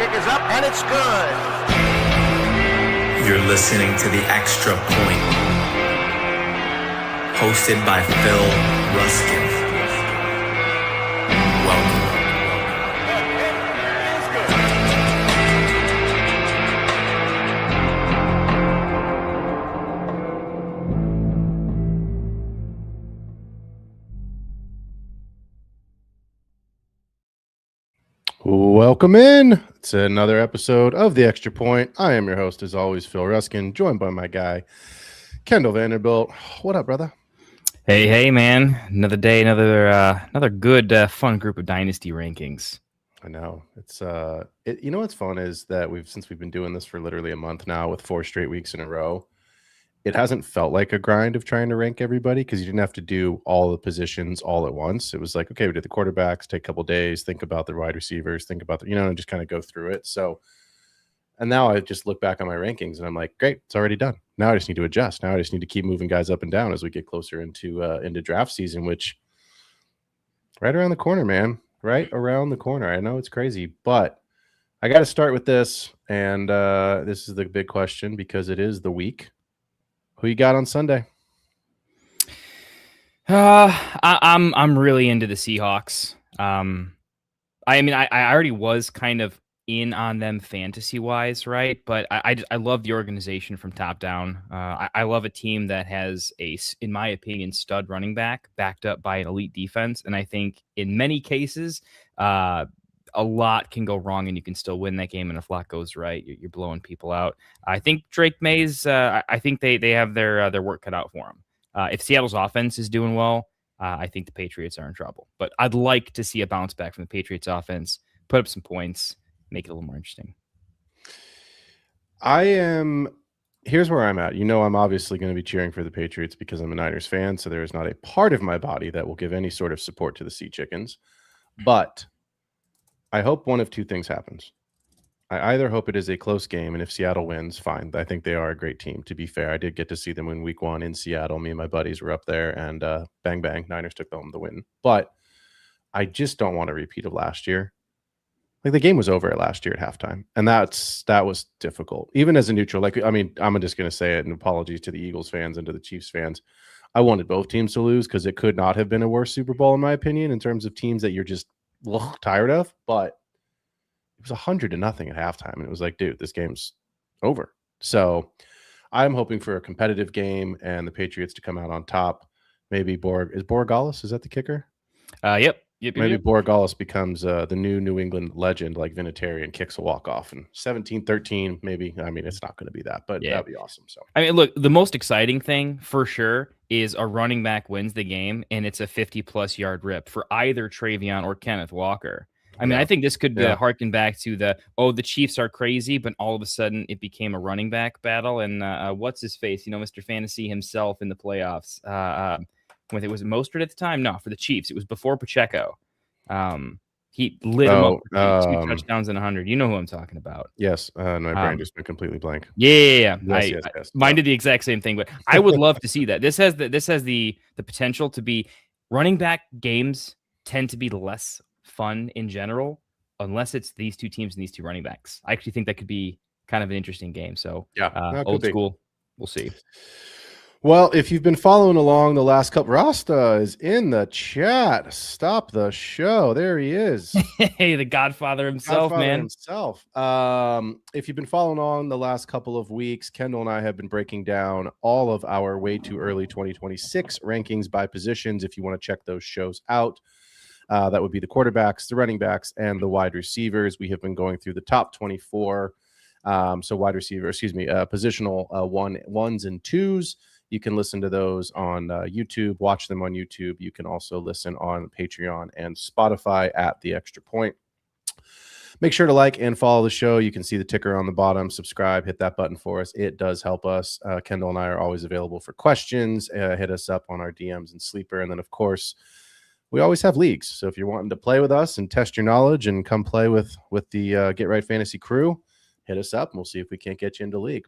kick is up, and it's good. You're listening to The Extra Point, hosted by Phil Ruskin. Welcome. Welcome in to another episode of The Extra Point. I am your host, as always, Phil Ruskin, joined by my guy, Kendall VanDerBilt. What up, brother? Hey, man. Another day, another good, fun group of Dynasty rankings. I know. It's you know what's fun is that since we've been doing this for literally a month now with 4 straight weeks in a row, it hasn't felt like a grind of trying to rank everybody because you didn't have to do all the positions all at once. It was like, okay, we did the quarterbacks, take a couple days, think about the wide receivers, think about and just kind of go through it. So, and now I just look back on my rankings and I'm like, great, it's already done. Now I just need to adjust. Now I just need to keep moving guys up and down as we get closer into draft season, which right around the corner, man, right around the corner. I know it's crazy, but I got to start with this. And this is the big question because it is the week. Who you got on Sunday? I'm really into the Seahawks. I mean, I already was kind of in on them fantasy wise, right? But I love the organization from top down. I love a team that has in my opinion, stud running back backed up by an elite defense. And I think in many cases, a lot can go wrong and you can still win that game. And if a lot goes right, you're blowing people out. I think Drake Mays, I think they have their work cut out for them. If Seattle's offense is doing well, I think the Patriots are in trouble. But I'd like to see a bounce back from the Patriots offense, put up some points, make it a little more interesting. Here's where I'm at. I'm obviously going to be cheering for the Patriots because I'm a Niners fan. So there is not a part of my body that will give any sort of support to the Sea Chickens. But I hope one of two things happens. I either hope it is a close game, and if Seattle wins, fine. I think they are a great team. To be fair, I did get to see them in week 1 in Seattle. Me and my buddies were up there, and bang, bang, Niners took home the win. But I just don't want a repeat of last year. Like, the game was over last year at halftime, and that was difficult. Even as a neutral, I'm just going to say it, and apologies to the Eagles fans and to the Chiefs fans. I wanted both teams to lose because it could not have been a worse Super Bowl, in my opinion, in terms of teams that you're just tired of. But it was 100-0 at halftime, and it was like, dude, this game's over. So I'm hoping for a competitive game and the Patriots to come out on top. Maybe Borregales, is that the kicker? Yep. Maybe Borregales becomes the new New England legend like Vinatieri and kicks a walk-off. And 17-13, maybe. I mean, it's not going to be that, but that'd be awesome. So, I mean, look, the most exciting thing for sure is a running back wins the game, and it's a 50-plus yard rip for either Travion or Kenneth Walker. I mean, I think this could harken back to the Chiefs are crazy, but all of a sudden it became a running back battle. And what's his face? Mr. Fantasy himself in the playoffs. When it was Mostert at the time? No, for the Chiefs. It was before Pacheco. He lit him up for 2 touchdowns and 100. You know who I'm talking about. Yes. My brain just went completely blank. Yeah. Yes. Mine did the exact same thing, but I would love to see that. This has the potential to be running back games tend to be less fun in general, unless it's these two teams and these two running backs. I actually think that could be kind of an interesting game. So old school. We'll see. Well, if you've been following along the last couple, Rasta is in the chat. Stop the show. There he is. Hey, the Godfather himself, man. If you've been following along the last couple of weeks, Kendall and I have been breaking down all of our way too early 2026 rankings by positions. If you want to check those shows out, that would be the quarterbacks, the running backs, and the wide receivers. We have been going through the top 24. Positional ones and twos. You can listen to those on YouTube, watch them on YouTube. You can also listen on Patreon and Spotify at The Extra Point. Make sure to like and follow the show. You can see the ticker on the bottom. Subscribe, hit that button for us. It does help us. Kendall and I are always available for questions. Hit us up on our DMs and Sleeper. And then, of course, we always have leagues. So if you're wanting to play with us and test your knowledge and come play with the Get Right Fantasy crew, hit us up and we'll see if we can't get you into league.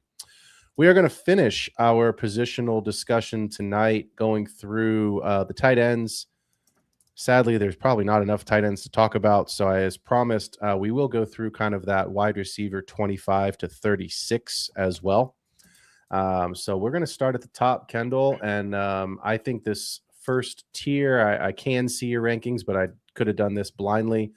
We are going to finish our positional discussion tonight going through the tight ends, Sadly, there's probably not enough tight ends to talk about. So as promised, we will go through kind of that wide receiver 25 to 36 as well. So we're going to start at the top, Kendall. And I think this first tier, I can see your rankings, but I could have done this blindly.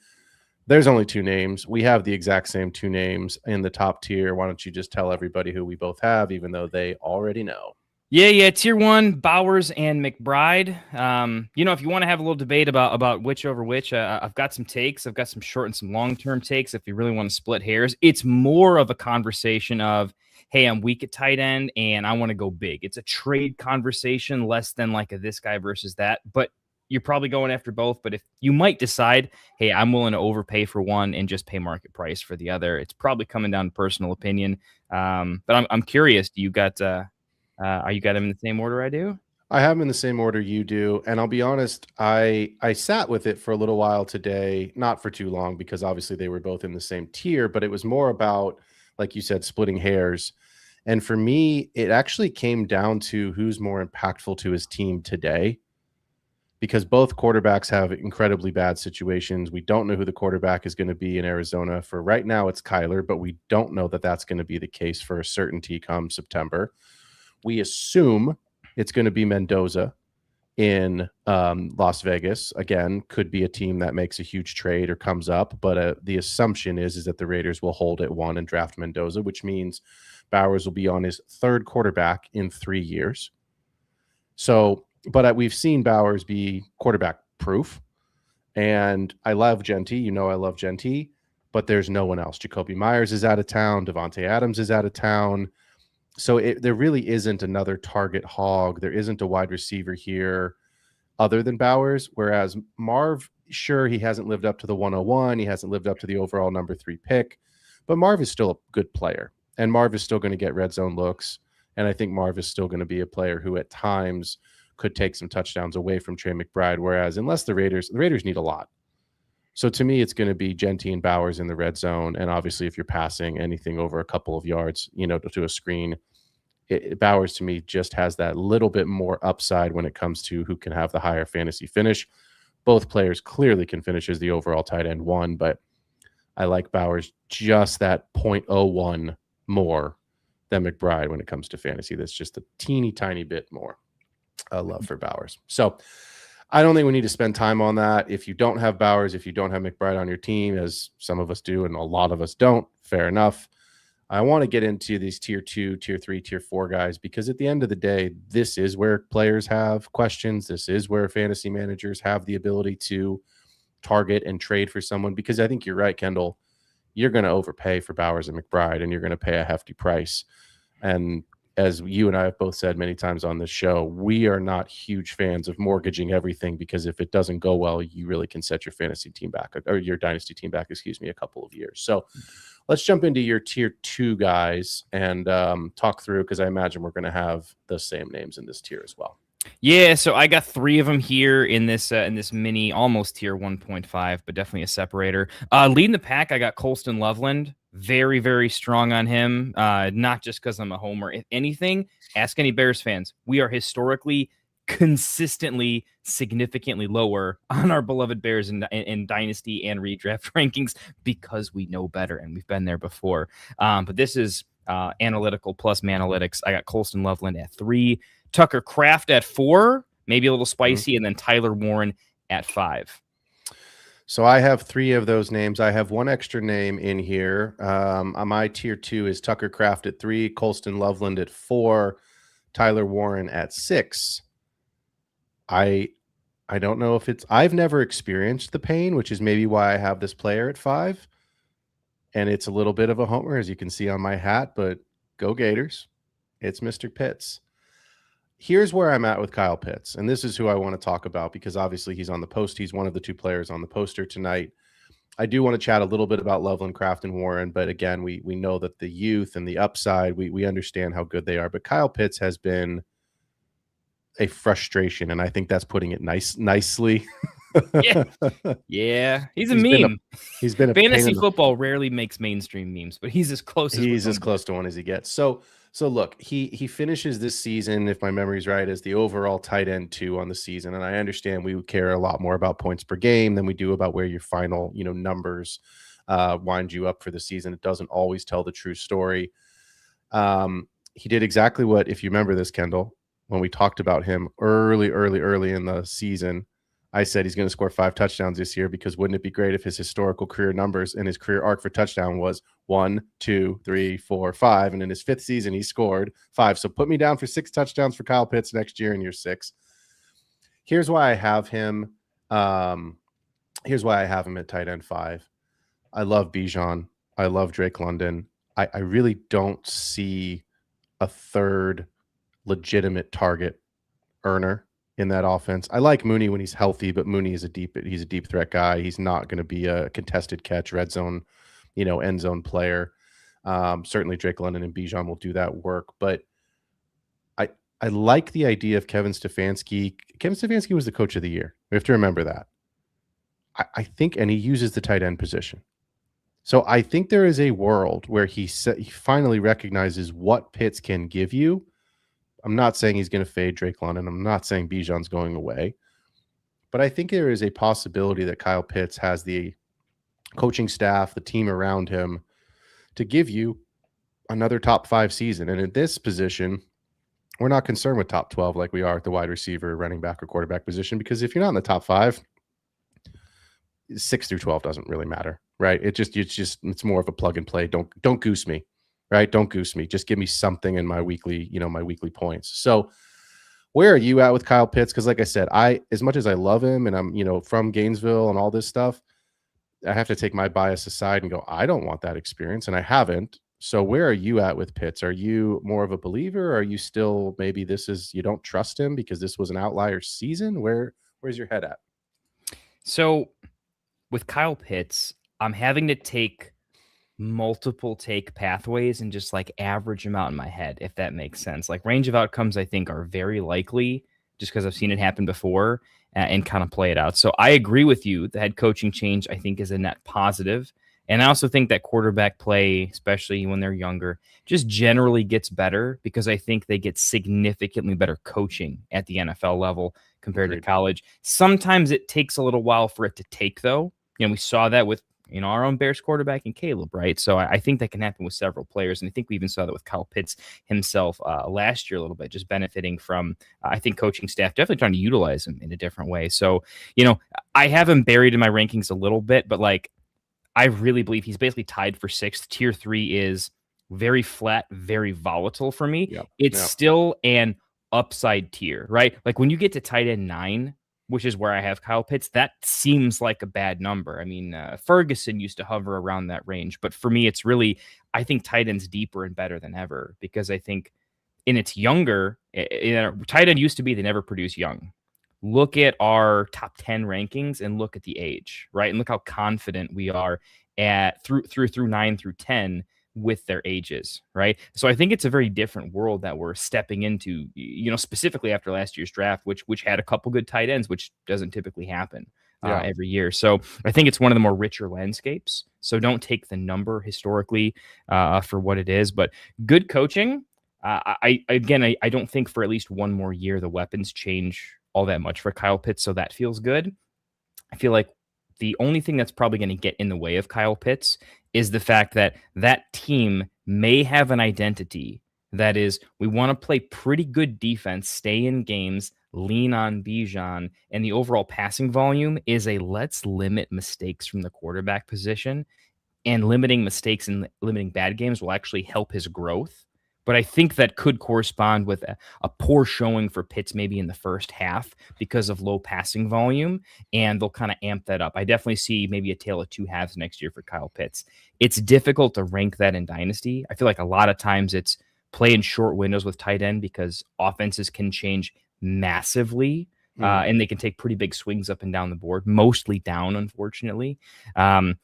There's only 2 names. We have the exact same 2 names in the top tier. Why don't you just tell everybody who we both have, even though they already know? Yeah. Tier 1, Bowers and McBride. If you want to have a little debate about which over which, I've got some takes. I've got some short and some long-term takes if you really want to split hairs. It's more of a conversation of, hey, I'm weak at tight end and I want to go big. It's a trade conversation, less than like a this guy versus that. But you're probably going after both. But if you might decide, hey, I'm willing to overpay for one and just pay market price for the other, it's probably coming down to personal opinion. But I'm curious, do you got... you got them in the same order I do? I have them in the same order you do. And I'll be honest, I sat with it for a little while today, not for too long, because obviously they were both in the same tier, but it was more about, like you said, splitting hairs. And for me, it actually came down to who's more impactful to his team today, because both quarterbacks have incredibly bad situations. We don't know who the quarterback is going to be in Arizona. For right now, it's Kyler, but we don't know that that's going to be the case for a certainty come September. We assume it's going to be Mendoza in Las Vegas. Again, could be a team that makes a huge trade or comes up, but the assumption is that the Raiders will hold at 1 and draft Mendoza, which means Bowers will be on his 3rd quarterback in 3 years. So, but we've seen Bowers be quarterback proof, and I love Genty. I love Genty, but there's no one else. Jacoby Myers is out of town. Devontae Adams is out of town. So there really isn't another target hog. There isn't a wide receiver here other than Bowers, whereas Marv, sure, he hasn't lived up to the 101. He hasn't lived up to the overall number 3 pick, but Marv is still a good player, and Marv is still going to get red zone looks, and I think Marv is still going to be a player who at times could take some touchdowns away from Trey McBride, whereas unless the Raiders need a lot. So to me, it's going to be Genty and Bowers in the red zone. And obviously, if you're passing anything over a couple of yards, to a screen, Bowers to me just has that little bit more upside when it comes to who can have the higher fantasy finish. Both players clearly can finish as the overall tight end 1, but I like Bowers just that 0.01 more than McBride when it comes to fantasy. That's just a teeny tiny bit more love for Bowers. So I don't think we need to spend time on that. If you don't have Bowers, if you don't have McBride on your team, as some of us do and a lot of us don't, fair enough. I want to get into these tier 2, tier 3, tier 4 guys, because at the end of the day, this is where players have questions. This is where fantasy managers have the ability to target and trade for someone, because I think you're right, Kendall. You're going to overpay for Bowers and McBride, and you're going to pay a hefty price. And as you and I have both said many times on this show, we are not huge fans of mortgaging everything, because if it doesn't go well, you really can set your fantasy team back, or your dynasty team back, a couple of years. So let's jump into your tier 2 guys and talk through, because I imagine we're going to have the same names in this tier as well. Yeah, so I got 3 of them here in this mini, almost tier 1.5, but definitely a separator. Leading the pack, I got Colston Loveland. Very, very strong on him. Not just because I'm a homer. If anything, ask any Bears fans. We are historically consistently significantly lower on our beloved Bears in dynasty and redraft rankings, because we know better and we've been there before. But this is analytical plus Manalytics. I got Colston Loveland at 3, Tucker Kraft at 4, maybe a little spicy, and then Tyler Warren at 5. So I have 3 of those names. I have one extra name in here. My tier 2 is Tucker Kraft at 3, Colston Loveland at 4, Tyler Warren at 6. I don't know if I've never experienced the pain, which is maybe why I have this player at 5. And it's a little bit of a homer, as you can see on my hat, but go Gators. It's Mr. Pitts. Here's where I'm at with Kyle Pitts, and this is who I want to talk about, because obviously he's on the post. He's one of the 2 players on the poster tonight. I do want to chat a little bit about Loveland, Kraft, and Warren, but again, we know that the youth and the upside, we understand how good they are, but Kyle Pitts has been a frustration, and I think that's putting it nicely. Yeah. He's a meme. He's been a fantasy football rarely makes mainstream memes, but he's as close as close to one as he gets. So So look, he finishes this season, if my memory's right, as the overall tight end 2 on the season. And I understand we would care a lot more about points per game than we do about where your final, numbers wind you up for the season. It doesn't always tell the true story. He did exactly what, if you remember this, Kendall, when we talked about him early in the season, I said he's going to score 5 touchdowns this year, because wouldn't it be great if his historical career numbers and his career arc for touchdown was 1, 2, 3, 4, 5. And in his 5th season, he scored 5. So put me down for 6 touchdowns for Kyle Pitts next year in year 6. Here's why I have him. Here's why I have him at tight end 5. I love Bijan. I love Drake London. I really don't see a third legitimate target earner in that offense. I like Mooney when he's healthy, but Mooney is a deep threat guy. He's not going to be a contested catch, red zone, end zone player. Certainly Drake London and Bijan will do that work, but I like the idea of Kevin Stefanski. Kevin Stefanski was the coach of the year. We have to remember that. I think, and he uses the tight end position. So I think there is a world where he finally recognizes what Pitts can give you. I'm not saying he's going to fade Drake London. I'm not saying Bijan's going away. But I think there is a possibility that Kyle Pitts has the coaching staff, the team around him, to give you another top 5 season. And in this position, we're not concerned with top 12 like we are at the wide receiver, running back, or quarterback position, because if you're not in the top 5, 6 through 12 doesn't really matter, right? It's more of a plug and play. Don't goose me, right? Don't goose me. Just give me something in my weekly points. So where are you at with Kyle Pitts? Because like I said, as much as I love him and I'm, from Gainesville and all this stuff, I have to take my bias aside and go, I don't want that experience, and I haven't. So where are you at with Pitts? Are you more of a believer? Or are you still, maybe you don't trust him because this was an outlier season? Where's your head at? So with Kyle Pitts, I'm having to take multiple take pathways and just like average them out in my head, if that makes sense. Like range of outcomes, I think, are very likely just because I've seen it happen before and kind of play it out. So I agree with you. The head coaching change, I think, is a net positive. And I also think that quarterback play, especially when they're younger, just generally gets better because I think they get significantly better coaching at the NFL level compared to college. Sometimes it takes a little while for it to take, though. We saw that with our own Bears quarterback and Caleb, right? So I think that can happen with several players. And I think we even saw that with Kyle Pitts himself last year a little bit, just benefiting from, I think, coaching staff definitely trying to utilize him in a different way. So, I have him buried in my rankings a little bit, but like, I really believe he's basically tied for 6th. Tier 3 is very flat, very volatile for me. Yep. It's still an upside tier, right? Like when you get to tight end 9, which is where I have Kyle Pitts, that seems like a bad number. I mean, Ferguson used to hover around that range, but for me, it's really, I think tight end's deeper and better than ever, because I think in its younger, tight end used to be they never produce young. Look at our top 10 rankings and look at the age, right? And look how confident we are at through 9 through 10 with their ages, right? So I think it's a very different world that we're stepping into, specifically after last year's draft, which had a couple good tight ends, which doesn't typically happen every year. So I think it's one of the more richer landscapes. So don't take the number historically for what it is, but good coaching. I don't think for at least one more year the weapons change all that much for Kyle Pitts, so that feels good. I feel like the only thing that's probably going to get in the way of Kyle Pitts is the fact that that team may have an identity that is, we want to play pretty good defense, stay in games, lean on Bijan, and the overall passing volume is a let's limit mistakes from the quarterback position, and limiting mistakes and limiting bad games will actually help his growth. But I think that could correspond with a poor showing for Pitts maybe in the first half because of low passing volume, and they'll kind of amp that up. I definitely see maybe a tale of 2 halves next year for Kyle Pitts. It's difficult to rank that in Dynasty. I feel like a lot of times it's play in short windows with tight end because offenses can change massively, and they can take pretty big swings up and down the board, mostly down, unfortunately.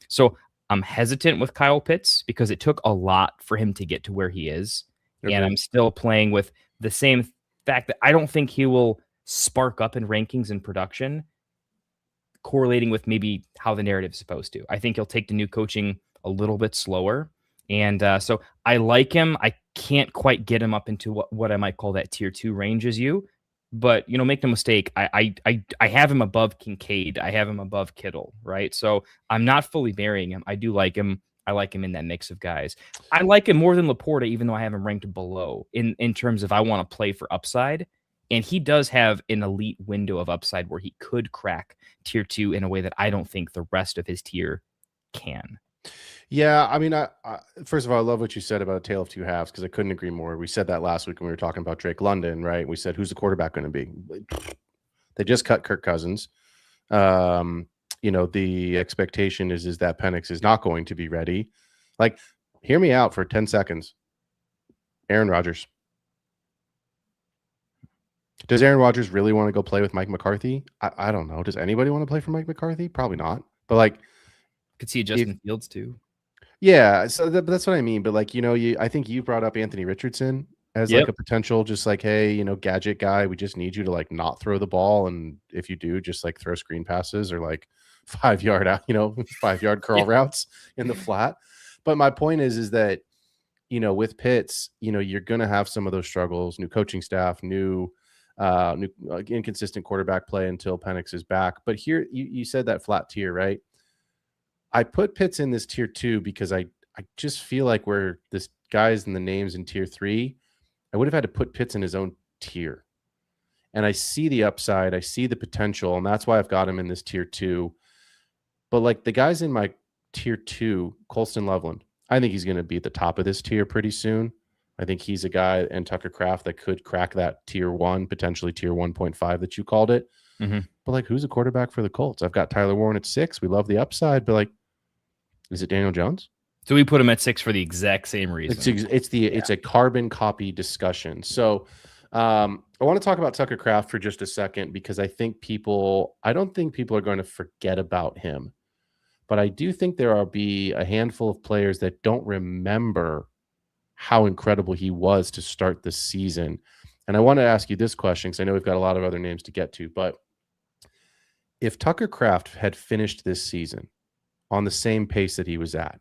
So I'm hesitant with Kyle Pitts because it took a lot for him to get to where he is. Okay. And I'm still playing with the same fact that I don't think he will spark up in rankings and production, correlating with maybe how the narrative is supposed to. I think he'll take the new coaching a little bit slower, And so I like him. I can't quite get him up into what I might call that tier 2 range as you. But, make no mistake, I have him above Kincaid. I have him above Kittle, right? So I'm not fully burying him. I do like him. I like him in that mix of guys. I like him more than Laporta, even though I have him ranked below in terms of I want to play for upside. And he does have an elite window of upside where he could crack tier 2 in a way that I don't think the rest of his tier can. Yeah, I mean, I first of all, I love what you said about a tale of two halves because I couldn't agree more. We said that last week when we were talking about Drake London, right? We said, who's the quarterback going to be? They just cut Kirk Cousins. The expectation is that Penix is not going to be ready. Like, hear me out for 10 seconds. Aaron Rodgers. Does Aaron Rodgers really want to go play with Mike McCarthy? I don't know. Does anybody want to play for Mike McCarthy? Probably not. But like, could see Justin Fields too. Yeah, so that's what I mean. But like, I think you brought up Anthony Richardson as like a potential, just like, hey, gadget guy. We just need you to like not throw the ball, and if you do, just like throw screen passes or like 5 yard out, 5 yard curl routes in the flat. But my point is that with Pitts, you're gonna have some of those struggles. New coaching staff, new inconsistent quarterback play until Penix is back. But here, you said that flat tier, right? I put Pitts in this tier 2 because I just feel like where this guy's in the names in tier 3, I would have had to put Pitts in his own tier. And I see the upside, I see the potential, and that's why I've got him in this tier 2. But like the guys in my tier 2, Colston Loveland, I think he's going to be at the top of this tier pretty soon. I think he's a guy, and Tucker Kraft, that could crack that tier 1, potentially tier 1.5 that you called it. Mm-hmm. But like, who's a quarterback for the Colts? I've got Tyler Warren at 6. We love the upside, but like, is it Daniel Jones? So we put him at 6 for the exact same reason. It's a carbon copy discussion. So I want to talk about Tucker Kraft for just a second because I don't think people are going to forget about him. But I do think there will be a handful of players that don't remember how incredible he was to start the season. And I want to ask you this question because I know we've got a lot of other names to get to. But if Tucker Kraft had finished this season on the same pace that he was at,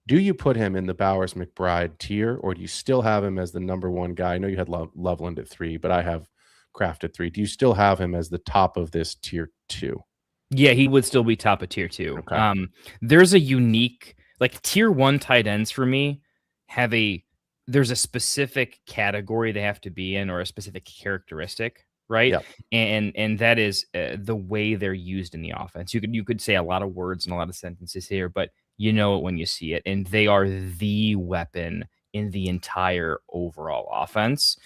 do you put him in the Bowers McBride tier, or do you still have him as the number one guy? I know you had Loveland at 3, but I have Kraft at 3. Do you still have him as the top of this tier 2? Yeah, he would still be top of tier 2. Okay. There's a unique, like tier 1 tight ends for me there's a specific category they have to be in or a specific characteristic, right? Yep. And that is the way they're used in the offense. You could say a lot of words and a lot of sentences here, but you know it when you see it. And they are the weapon in the entire overall offense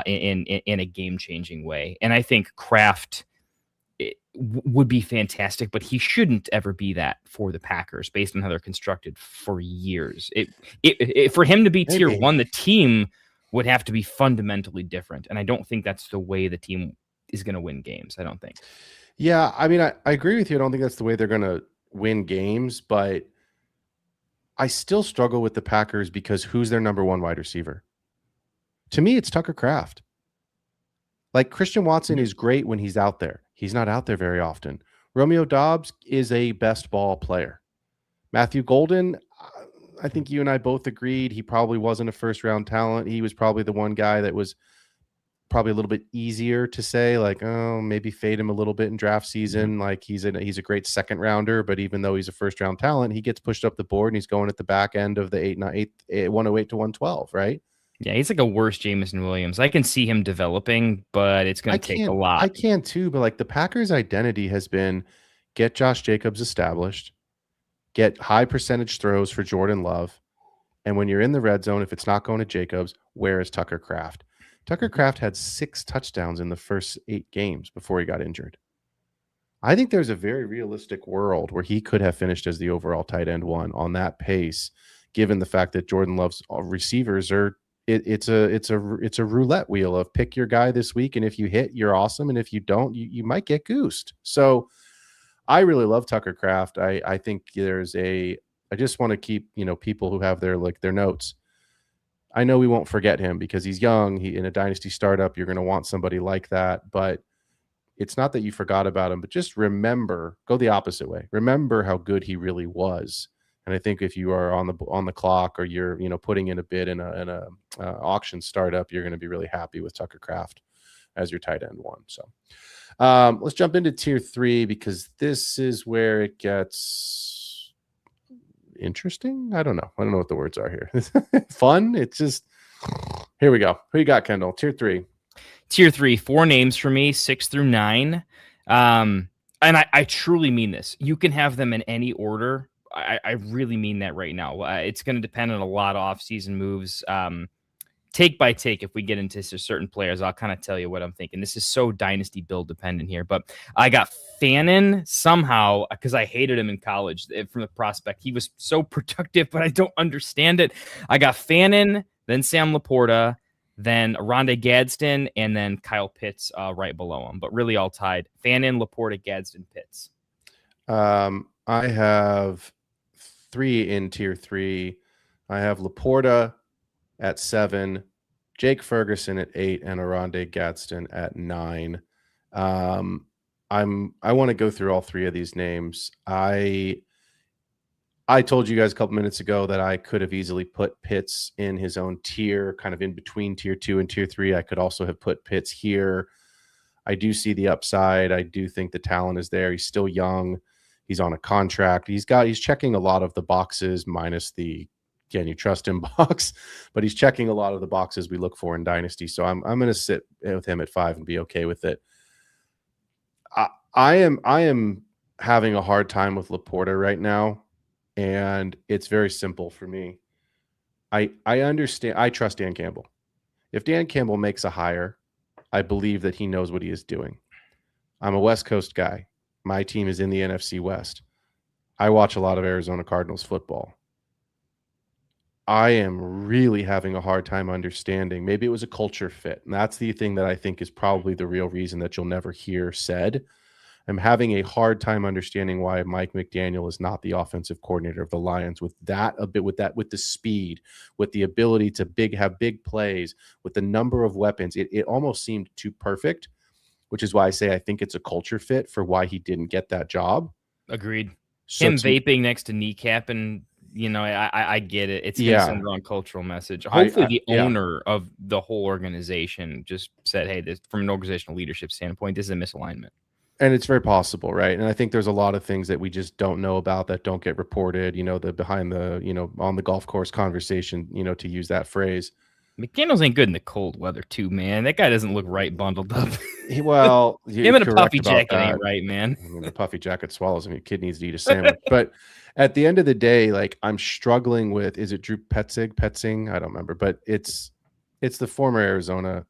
in a game-changing way. And I think Kraft would be fantastic, but he shouldn't ever be that for the Packers based on how they're constructed for years. For him to be tier 1, the team would have to be fundamentally different. And I don't think that's the way the team is going to win games. I don't think. Yeah, I mean, I agree with you. I don't think that's the way they're going to win games, but I still struggle with the Packers because who's their number 1 wide receiver? To me, it's Tucker Kraft. Like, Christian Watson is great when he's out there. He's not out there very often. Romeo Doubs is a best ball player. Matthew Golden, I think you and I both agreed he probably wasn't a first-round talent. He was probably the one guy that was probably a little bit easier to say, like, oh, maybe fade him a little bit in draft season. Like, he's a great second rounder, but even though he's a first-round talent, he gets pushed up the board and he's going at the back end of the 108 to 112, right? Yeah, he's like a worse Jameson Williams. I can see him developing, but it's going to take a lot. I can too, but like the Packers' identity has been get Josh Jacobs established, get high percentage throws for Jordan Love, and when you're in the red zone, if it's not going to Jacobs, where is Tucker Kraft? Tucker Kraft had 6 touchdowns in the first 8 games before he got injured. I think there's a very realistic world where he could have finished as the overall tight end 1 on that pace, given the fact that Jordan Love's receivers are. It's a roulette wheel of pick your guy this week, and if you hit, you're awesome, and if you don't, you might get goosed. So I really love Tucker Kraft. I think I just want to keep people who have their notes. I know we won't forget him because he's young. In a dynasty startup, you're going to want somebody like that, but it's not that you forgot about him, but just go the opposite way. Remember how good he really was And I think if you are on the clock, or you're putting in a bid in a auction startup, you're going to be really happy with Tucker Kraft as your tight end one. So let's jump into tier 3, because this is where it gets interesting. I don't know what the words are here. Fun. It's just, here we go. Who you got, Kendall? Tier 3. Tier 3, 4 names for me, 6 through 9. And I truly mean this. You can have them in any order. I really mean that right now. It's going to depend on a lot of offseason moves. Take by take, if we get into certain players, I'll kind of tell you what I'm thinking. This is so dynasty build dependent here, but I got Fannin somehow, because I hated him in college from the prospect. He was so productive, but I don't understand it. I got Fannin, then Sam Laporta, then Rondé Gadsden, and then Kyle Pitts right below him, but really all tied. Fannin, Laporta, Gadsden, Pitts. I have 3 in tier 3. I have Laporta at 7, Jake Ferguson at 8, and Rondé Gadsden at 9. I want to go through all 3 of these names. I told you guys a couple minutes ago that I could have easily put Pitts in his own tier, kind of in between tier 2 and tier 3. I could also have put Pitts here. I do see the upside. I do think the talent is there. He's still young. He's on a contract. He's checking a lot of the boxes, minus the can you trust him box, but he's checking a lot of the boxes we look for in Dynasty. So I'm going to sit with him at 5 and be okay with it. I am having a hard time with Laporta right now, and it's very simple for me. I understand. I trust Dan Campbell. If Dan Campbell makes a hire, I believe that he knows what he is doing. I'm a West Coast guy. My team is in the NFC West. I watch a lot of Arizona Cardinals football. I am really having a hard time understanding. Maybe it was a culture fit. And that's the thing that I think is probably the real reason that you'll never hear said. I'm having a hard time understanding why Mike McDaniel is not the offensive coordinator of the Lions with the speed, with the ability to have big plays, with the number of weapons. It almost seemed too perfect, which is why I say I think it's a culture fit for why he didn't get that job. Agreed. So him vaping next to Kneecap, and I get it. It's going to send the wrong cultural message. Hopefully the owner of the whole organization just said, hey, this, from an organizational leadership standpoint, this is a misalignment. And it's very possible, right? And I think there's a lot of things that we just don't know about that don't get reported, the behind the, on the golf course conversation, to use that phrase. McDaniels ain't good in the cold weather too, man. That guy doesn't look right bundled up. Him in a puffy jacket ain't right, man. I mean, the puffy jacket swallows him. Your kid needs to eat a sandwich. But at the end of the day, like, I'm struggling with, is it Drew Petzing? I don't remember, but it's the former Arizona,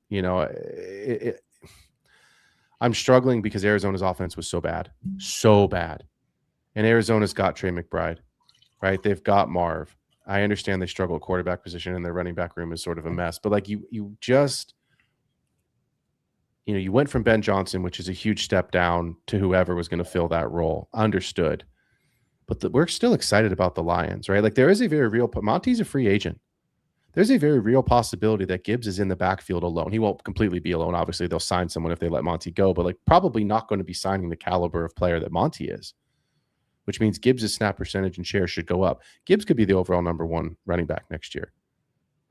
I'm struggling because Arizona's offense was so bad. And Arizona's got Trey McBride, right? They've got Marv. I understand they struggle at quarterback position and their running back room is sort of a mess. But like you went from Ben Johnson, which is a huge step down, to whoever was going to fill that role. Understood. But we're still excited about the Lions, right? Like, there is a very real – Monty's a free agent. There's a very real possibility that Gibbs is in the backfield alone. He won't completely be alone. Obviously, they'll sign someone if they let Monty go, but like probably not going to be signing the caliber of player that Monty is, which means Gibbs' snap percentage and share should go up. Gibbs could be the overall number 1 running back next year.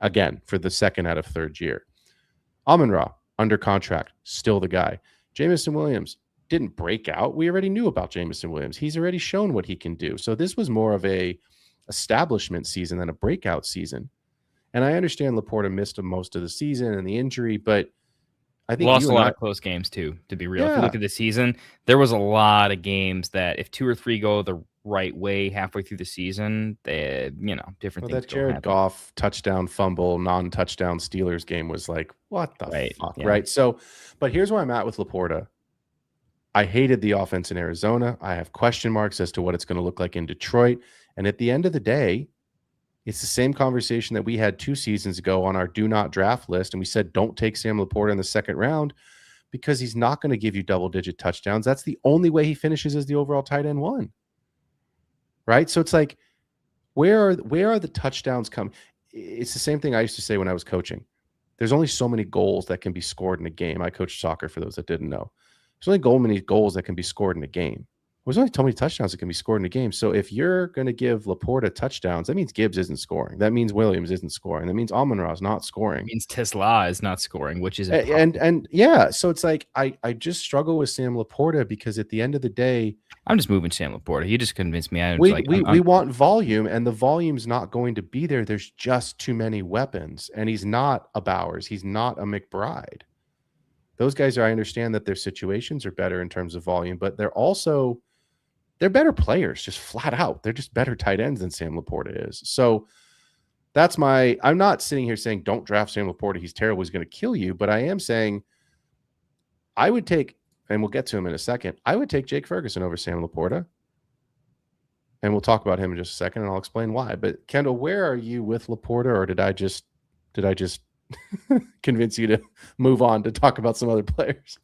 Again, for the second out of third year. Amon-Ra, under contract, still the guy. Jamison Williams didn't break out. We already knew about Jamison Williams. He's already shown what he can do. So this was more of a establishment season than a breakout season. And I understand Laporta missed most of the season and the injury, but I think lost a lot of close games too, to be real. Yeah. If you look at the season, there was a lot of games that if 2 or 3 go the right way halfway through the season, different things. That Jared Goff touchdown fumble, non-touchdown Steelers game was like, what the fuck, yeah. Right? So, but here's where I'm at with Laporta. I hated the offense in Arizona. I have question marks as to what it's going to look like in Detroit. And at the end of the day, it's the same conversation that we had 2 seasons ago on our do not draft list. And we said, don't take Sam Laporta in the second round because he's not going to give you double-digit touchdowns. That's the only way he finishes as the overall tight end 1. Right? So it's like, where are the touchdowns coming? It's the same thing I used to say when I was coaching. There's only so many goals that can be scored in a game. I coached soccer, for those that didn't know. There's only many goals that can be scored in a game. there's only so many touchdowns that can be scored in a game. So if you're going to give Laporta touchdowns, that means Gibbs isn't scoring. That means Williams isn't scoring. That means Amon-Ra is not scoring. It means Tesla is not scoring, which is and yeah. So it's like I just struggle with Sam Laporta because at the end of the day, I'm just moving Sam Laporta. He just convinced me. We want volume, and the volume's not going to be there. There's just too many weapons, and he's not a Bowers. He's not a McBride. Those guys I understand that their situations are better in terms of volume, but they're better players, just flat out. They're just better tight ends than Sam Laporta is. So I'm not sitting here saying don't draft Sam Laporta. He's terrible. He's going to kill you. But I am saying I would take, and we'll get to him in a second, I would take Jake Ferguson over Sam Laporta. And we'll talk about him in just a second, and I'll explain why. But Kendall, where are you with Laporta, or did I just convince you to move on to talk about some other players?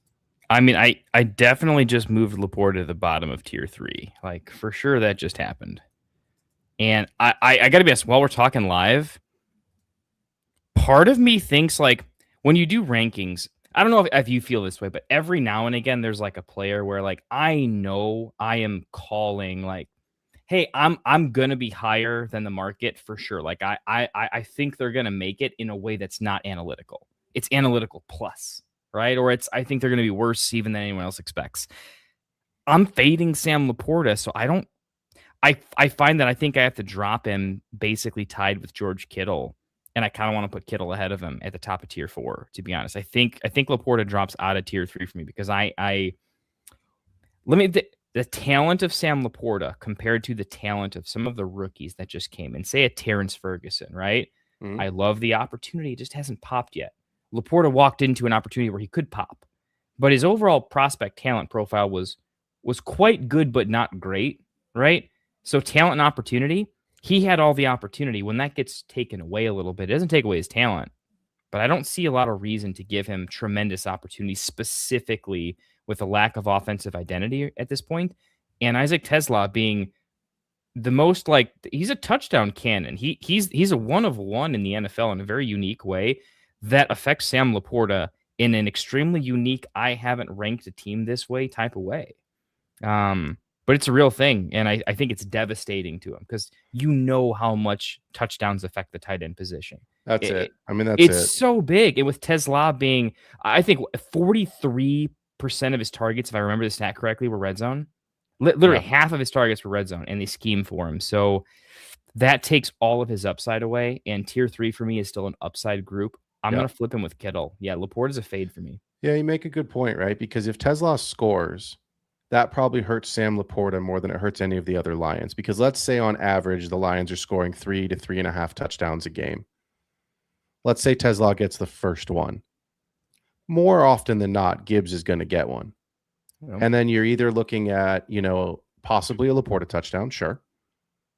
I mean, I definitely just moved Laporta to the bottom of tier 3. Like, for sure that just happened. And I got to be honest, while we're talking live, part of me thinks, like, when you do rankings, I don't know if you feel this way, but every now and again, there's like a player where, like, I know I am calling, like, hey, I'm gonna be higher than the market for sure. Like, I think they're gonna make it in a way that's not analytical. It's analytical plus, right? Or I think they're gonna be worse even than anyone else expects. I'm fading Sam Laporta, so I find that I think I have to drop him basically tied with George Kittle, and I kind of want to put Kittle ahead of him at the top of tier 4. To be honest, I think Laporta drops out of tier 3 for me because the talent of Sam Laporta compared to the talent of some of the rookies that just came in, say a Terrence Ferguson, right? Mm-hmm. I love the opportunity. It just hasn't popped yet. Laporta walked into an opportunity where he could pop, but his overall prospect talent profile was quite good, but not great, right? So talent and opportunity, he had all the opportunity. When that gets taken away a little bit, it doesn't take away his talent, but I don't see a lot of reason to give him tremendous opportunities specifically with a lack of offensive identity at this point. And Isaac Tesla being the most, like, he's a touchdown cannon. He's a one of one in the NFL in a very unique way that affects Sam Laporta in an extremely unique, I haven't ranked a team this way type of way. But it's a real thing. And I think it's devastating to him because you know how much touchdowns affect the tight end position. That's it. I mean, it's so big. And with Tesla being, I think 43% of his targets, if I remember the stat correctly, were red zone. Literally half of his targets were red zone, and they scheme for him. So that takes all of his upside away. And tier 3 for me is still an upside group. I'm going to flip him with Kittle. Yeah, Laporta is a fade for me. Yeah, you make a good point, right? Because if Tesla scores, that probably hurts Sam Laporta more than it hurts any of the other Lions. Because let's say on average, the Lions are scoring 3 to 3.5 touchdowns a game. Let's say Tesla gets the first one. More often than not, Gibbs is going to get one. Yep. And then you're either looking at, possibly a Laporta touchdown, sure,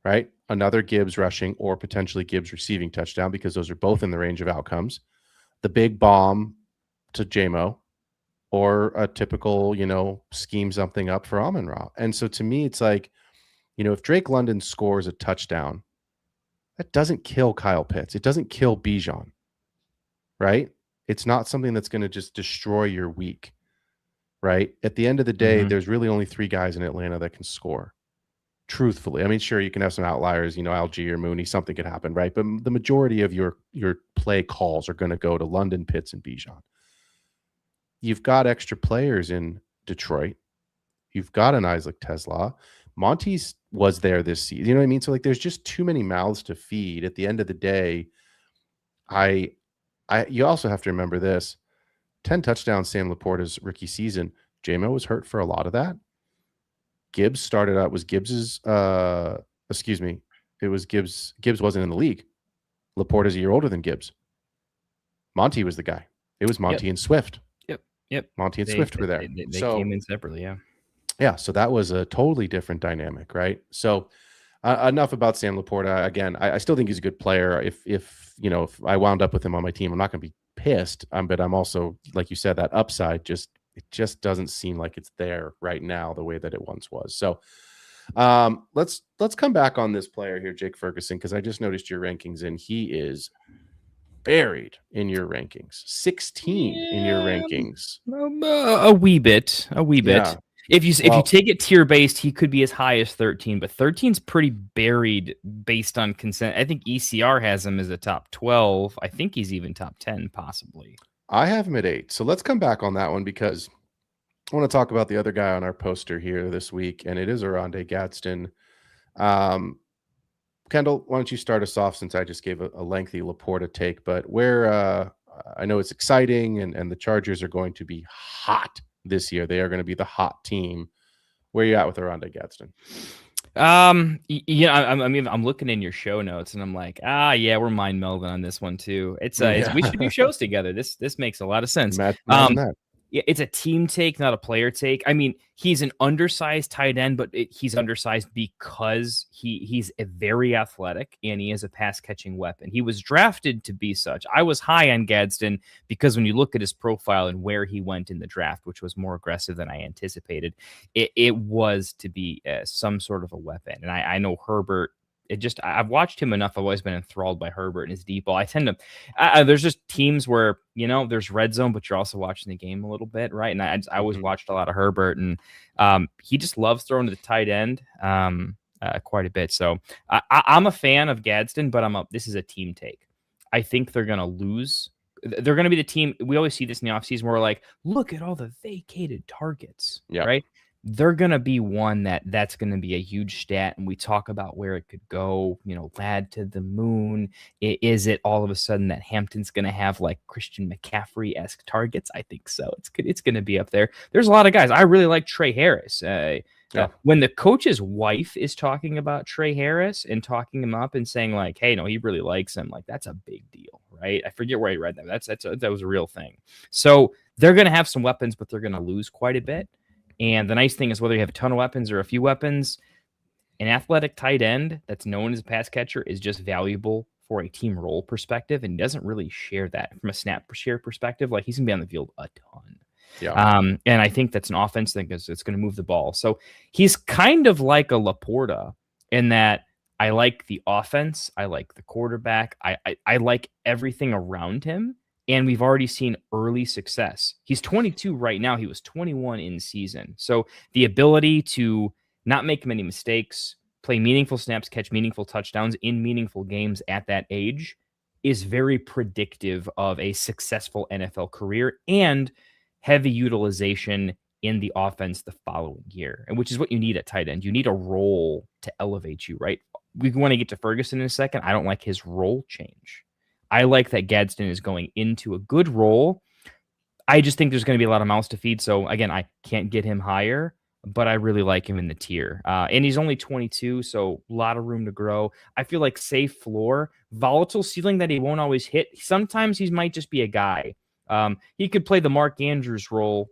right? Another Gibbs rushing or potentially Gibbs receiving touchdown because those are both in the range of outcomes. The big bomb to JMO or a typical, scheme something up for Amon-Ra. And so to me, it's like, if Drake London scores a touchdown, that doesn't kill Kyle Pitts. It doesn't kill Bijan, right? It's not something that's going to just destroy your week, right? At the end of the day, there's really only 3 guys in Atlanta that can score. Truthfully. I mean, sure, you can have some outliers, Algie or Mooney, something could happen, right? But the majority of your play calls are going to go to London, Pitts, and Bijan. You've got extra players in Detroit. You've got an Isaac Tesla. Monty's was there this season. You know what I mean? So, like, there's just too many mouths to feed. At the end of the day, you also have to remember this: 10 touchdowns Sam Laporta's rookie season. JMO was hurt for a lot of that. Gibbs started out, Gibbs wasn't in the league. Laporta's a year older than Gibbs. Monty was the guy. It was Monty and Swift. Yep. Monty and Swift were there. They came in separately, yeah. Yeah, so that was a totally different dynamic, right? So enough about Sam Laporta. Again, I still think he's a good player. If I wound up with him on my team, I'm not going to be pissed. But I'm also, like you said, that upside it just doesn't seem like it's there right now the way that it once was. So let's come back on this player here, Jake Ferguson, because I just noticed your rankings and he is buried in your rankings. 16 in your rankings. A wee bit. If you Well, take it tier based, he could be as high as 13, but 13's pretty baried based on consent. I think ECR has him as a top 12. I think he's even top 10, possibly. I have him at 8. So let's come back on that one because I want to talk about the other guy on our poster here this week, and it is Oronde Gadsden. Kendall, why don't you start us off since I just gave a lengthy Laporta take, but where I know it's exciting and the Chargers are going to be hot this year. They are going to be the hot team. Where are you at with Oronde Gadsden? I'm looking in your show notes and I'm like, yeah, we're mind melding on this one too. We should do shows together. This makes a lot of sense. Imagine that. Yeah, it's a team take, not a player take. I mean, he's an undersized tight end, but he's undersized because he's a very athletic and he is a pass catching weapon. He was drafted to be such. I was high on Gadsden because when you look at his profile and where he went in the draft, which was more aggressive than I anticipated, it was to be some sort of a weapon. And I know Herbert. I've watched him enough. I've always been enthralled by Herbert and his deep ball. I tend to, there's just teams where, there's red zone, but you're also watching the game a little bit. Right. And I always watched a lot of Herbert and he just loves throwing to the tight end quite a bit. So I'm a fan of Gadsden, but this is a team take. I think they're going to lose. They're going to be the team. We always see this in the offseason where we're like, look at all the vacated targets. Yeah. Right. They're going to be one that's going to be a huge stat. And we talk about where it could go, lad to the moon. Is it all of a sudden that Hampton's going to have like Christian McCaffrey-esque targets? I think so. It's going to be up there. There's a lot of guys. I really like Trey Harris. When the coach's wife is talking about Trey Harris and talking him up and saying like, hey, no, he really likes him. Like that's a big deal, right? I forget where I read that. That was a real thing. So they're going to have some weapons, but they're going to lose quite a bit. And the nice thing is whether you have a ton of weapons or a few weapons, an athletic tight end that's known as a pass catcher is just valuable for a team role perspective and doesn't really share that from a snap share perspective. Like he's going to be on the field a ton. Yeah. And I think that's an offense thing because it's going to move the ball. So he's kind of like a Laporta in that I like the offense. I like the quarterback. I like everything around him. And we've already seen early success. He's 22 right now. He was 21 in season. So the ability to not make many mistakes, play meaningful snaps, catch meaningful touchdowns in meaningful games at that age is very predictive of a successful NFL career and heavy utilization in the offense the following year, and which is what you need at tight end. You need a role to elevate you, right? We want to get to Ferguson in a second. I don't like his role change. I like that Gadsden is going into a good role. I just think there's going to be a lot of mouths to feed. So again, I can't get him higher, but I really like him in the tier. And he's only 22, so a lot of room to grow. I feel like safe floor, volatile ceiling that he won't always hit. Sometimes he might just be a guy. He could play the Mark Andrews role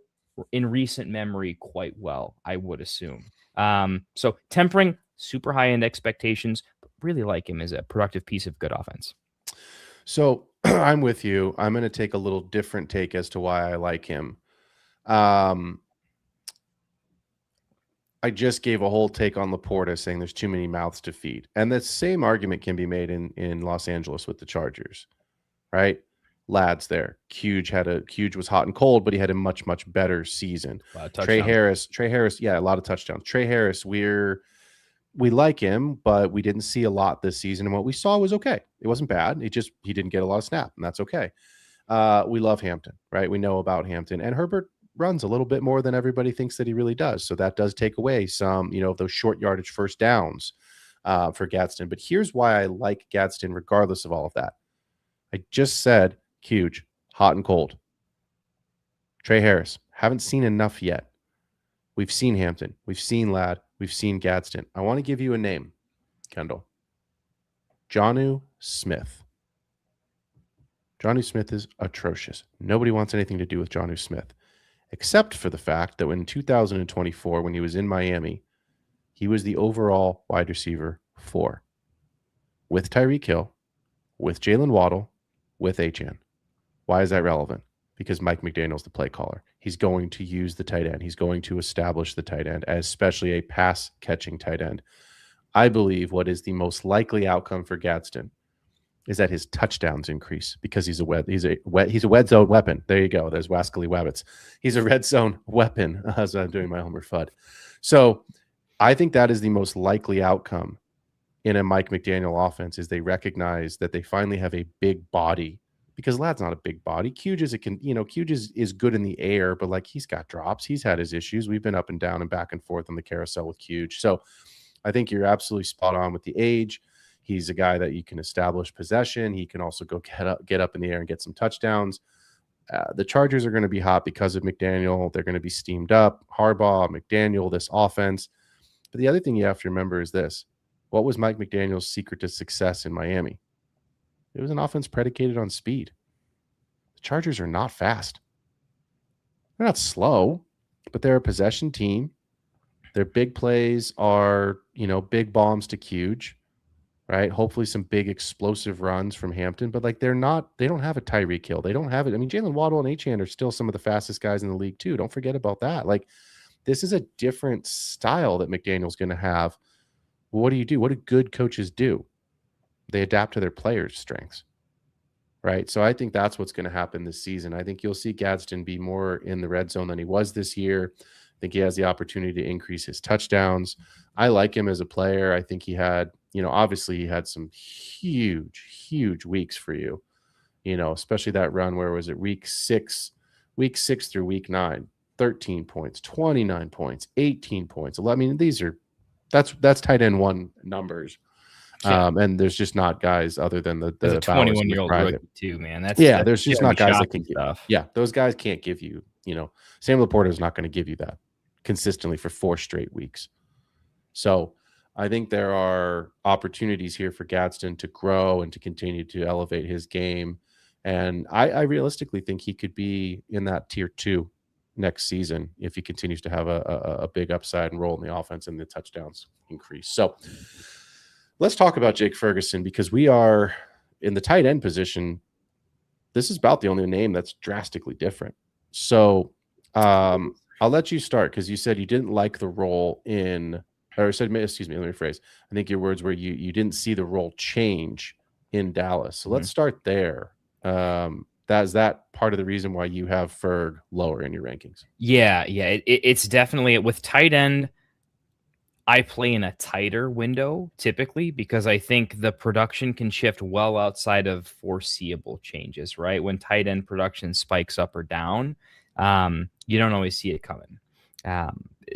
in recent memory quite well, I would assume. So tempering super high-end expectations, but really like him as a productive piece of good offense. So I'm with you. I'm going to take a little different take as to why I like him. I just gave a whole take on Laporta saying there's too many mouths to feed. And the same argument can be made in Los Angeles with the Chargers, right? Lads there. Huge was hot and cold, but he had a much, much better season. Trey Harris, yeah, a lot of touchdowns. Trey Harris, we like him, but we didn't see a lot this season. And what we saw was okay. It wasn't bad. He didn't get a lot of snap, and that's okay. We love Hampton, right? We know about Hampton. And Herbert runs a little bit more than everybody thinks that he really does. So that does take away some, those short yardage first downs for Gadsden. But here's why I like Gadsden regardless of all of that. I just said huge, hot and cold. Trey Harris, haven't seen enough yet. We've seen Hampton. We've seen Ladd. We've seen Gadsden. I want to give you a name, Kendall. Jonnu Smith. Jonnu Smith is atrocious. Nobody wants anything to do with Jonnu Smith, except for the fact that in 2024, when he was in Miami, he was the overall wide receiver 4 with Tyreek Hill, with Jalen Waddle, with Achane. Why is that relevant? Because Mike McDaniel's the play caller. He's going to use the tight end. He's going to establish the tight end, especially a pass-catching tight end. I believe what is the most likely outcome for Gadsden is that his touchdowns increase because he's a red zone weapon. There you go. There's Wascally Wabbits. He's a red zone weapon as I'm doing my Homer FUD. So I think that is the most likely outcome in a Mike McDaniel offense is they recognize that they finally have a big body because Ladd's not a big body. Cuge is good in the air, but like he's got drops. He's had his issues. We've been up and down and back and forth on the carousel with Cuge. So I think you're absolutely spot on with the age. He's a guy that you can establish possession. He can also go get up in the air and get some touchdowns. The Chargers are going to be hot because of McDaniel. They're going to be steamed up. Harbaugh, McDaniel, this offense. But the other thing you have to remember is this. What was Mike McDaniel's secret to success in Miami? It was an offense predicated on speed. The Chargers are not fast. They're not slow, but they're a possession team. Their big plays are, big bombs to Cuge. Right. Hopefully some big explosive runs from Hampton, but like they don't have a Tyreek Hill. They don't have it. I mean, Jalen Waddle and Achane are still some of the fastest guys in the league too. Don't forget about that. Like this is a different style that McDaniel's going to have. What do you do? What do good coaches do? They adapt to their players' strengths. Right. So I think that's what's going to happen this season. I think you'll see Gadsden be more in the red zone than he was this year. I think he has the opportunity to increase his touchdowns. I like him as a player. I think he had, obviously he had some huge weeks for you, especially that run. Where was it? Week six through week 9, 13 points, 29 points, 18 points. I mean, that's tight end one numbers. Yeah. And there's just not guys other than the 21-year-old rookie too, man. There's just not guys that can stuff. Those guys can't give you, Sam Laporta is not going to give you that consistently for 4 straight weeks. So I think there are opportunities here for Gadsden to grow and to continue to elevate his game. And I realistically think he could be in that tier 2 next season if he continues to have a big upside and role in the offense and the touchdowns increase. So let's talk about Jake Ferguson because we are in the tight end position. This is about the only name that's drastically different. So I'll let you start because you said you didn't like the role let me rephrase. I think your words were you didn't see the role change in Dallas. So let's start there. Is that part of the reason why you have Ferg lower in your rankings? Yeah. It's definitely with tight end. I play in a tighter window typically because I think the production can shift well outside of foreseeable changes, right? When tight end production spikes up or down, you don't always see it coming.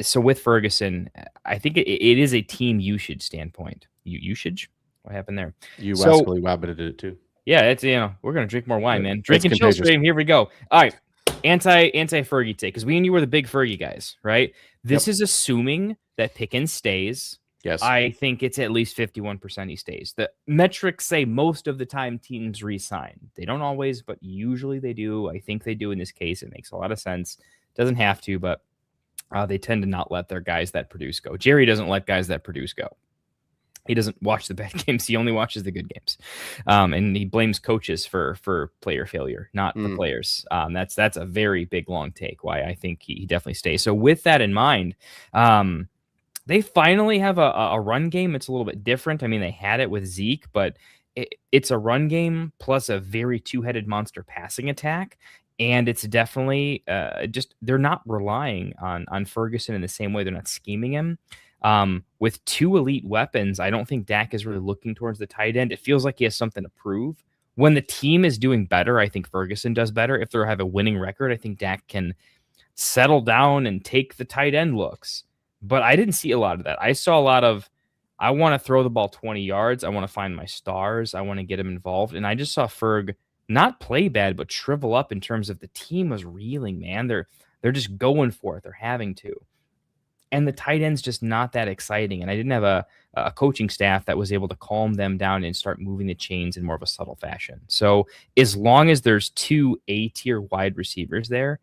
So with Ferguson, I think it is a team usage standpoint. Usage? What happened there? You Wascally Wabbited it too. Yeah, it's we're gonna drink more wine, man. Drink and chill stream. Here we go. All right, anti Fergie take because we and you were the big Fergie guys, right? This is assuming that Pickens stays. Yes, I think it's at least 51% he stays. The metrics say most of the time teams re-sign. They don't always, but usually they do. I think they do in this case. It makes a lot of sense. Doesn't have to, but they tend to not let their guys that produce go. Jerry doesn't let guys that produce go. He doesn't watch the bad games. He only watches the good games. And he blames coaches for player failure, not the players. That's a very big, long take why I think he definitely stays. So with that in mind, they finally have a run game. It's a little bit different. I mean, they had it with Zeke, but it's a run game plus a very two-headed monster passing attack. And it's definitely they're not relying on Ferguson in the same way. They're not scheming him. With 2 elite weapons, I don't think Dak is really looking towards the tight end. It feels like he has something to prove. When the team is doing better, I think Ferguson does better. If they have a winning record, I think Dak can settle down and take the tight end looks. But I didn't see a lot of that. I saw a lot of, I want to throw the ball 20 yards. I want to find my stars. I want to get him involved. And I just saw Ferg not play bad, but shrivel up in terms of the team was reeling, man. They're just going for it. They're having to. And the tight end's just not that exciting. And I didn't have a coaching staff that was able to calm them down and start moving the chains in more of a subtle fashion. So as long as there's 2 A-tier wide receivers there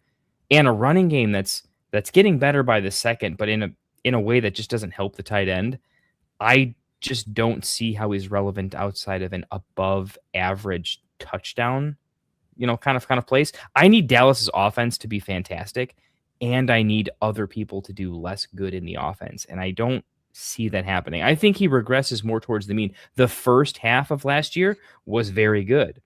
and a running game that's getting better by the second, but in a way that just doesn't help the tight end, I just don't see how he's relevant outside of an above average touchdown, kind of place. I need Dallas's offense to be fantastic, and I need other people to do less good in the offense. And I don't see that happening. I think he regresses more towards the mean. The first half of last year was very good.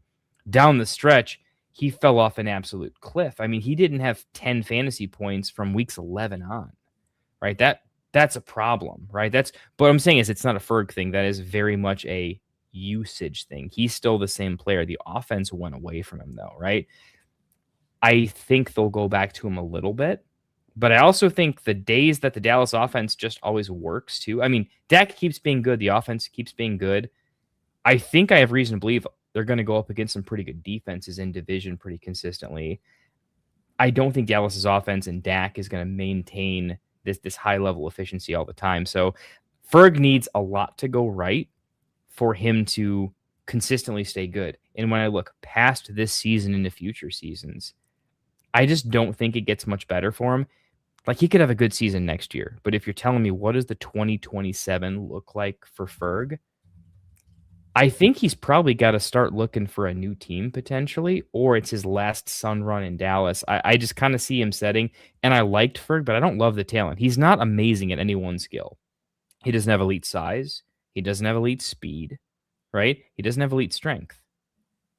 Down the stretch, he fell off an absolute cliff. I mean, he didn't have 10 fantasy points from weeks 11 on, right? That's a problem, right? But what I'm saying is it's not a Ferg thing. That is very much a usage thing. He's still the same player. The offense went away from him, though, right? I think they'll go back to him a little bit. But I also think the days that the Dallas offense just always works too. I mean, Dak keeps being good. The offense keeps being good. I think I have reason to believe they're going to go up against some pretty good defenses in division pretty consistently. I don't think Dallas's offense and Dak is going to maintain this high level efficiency all the time. So Ferg needs a lot to go right for him to consistently stay good. And when I look past this season into future seasons, I just don't think it gets much better for him. Like, he could have a good season next year, but if you're telling me what does the 2027 look like for Ferg, I think he's probably got to start looking for a new team potentially, or it's his last Sun run in Dallas. I just kind of see him setting, and I liked Ferg, but I don't love the talent. He's not amazing at any one skill. He doesn't have elite size. He doesn't have elite speed, right? He doesn't have elite strength.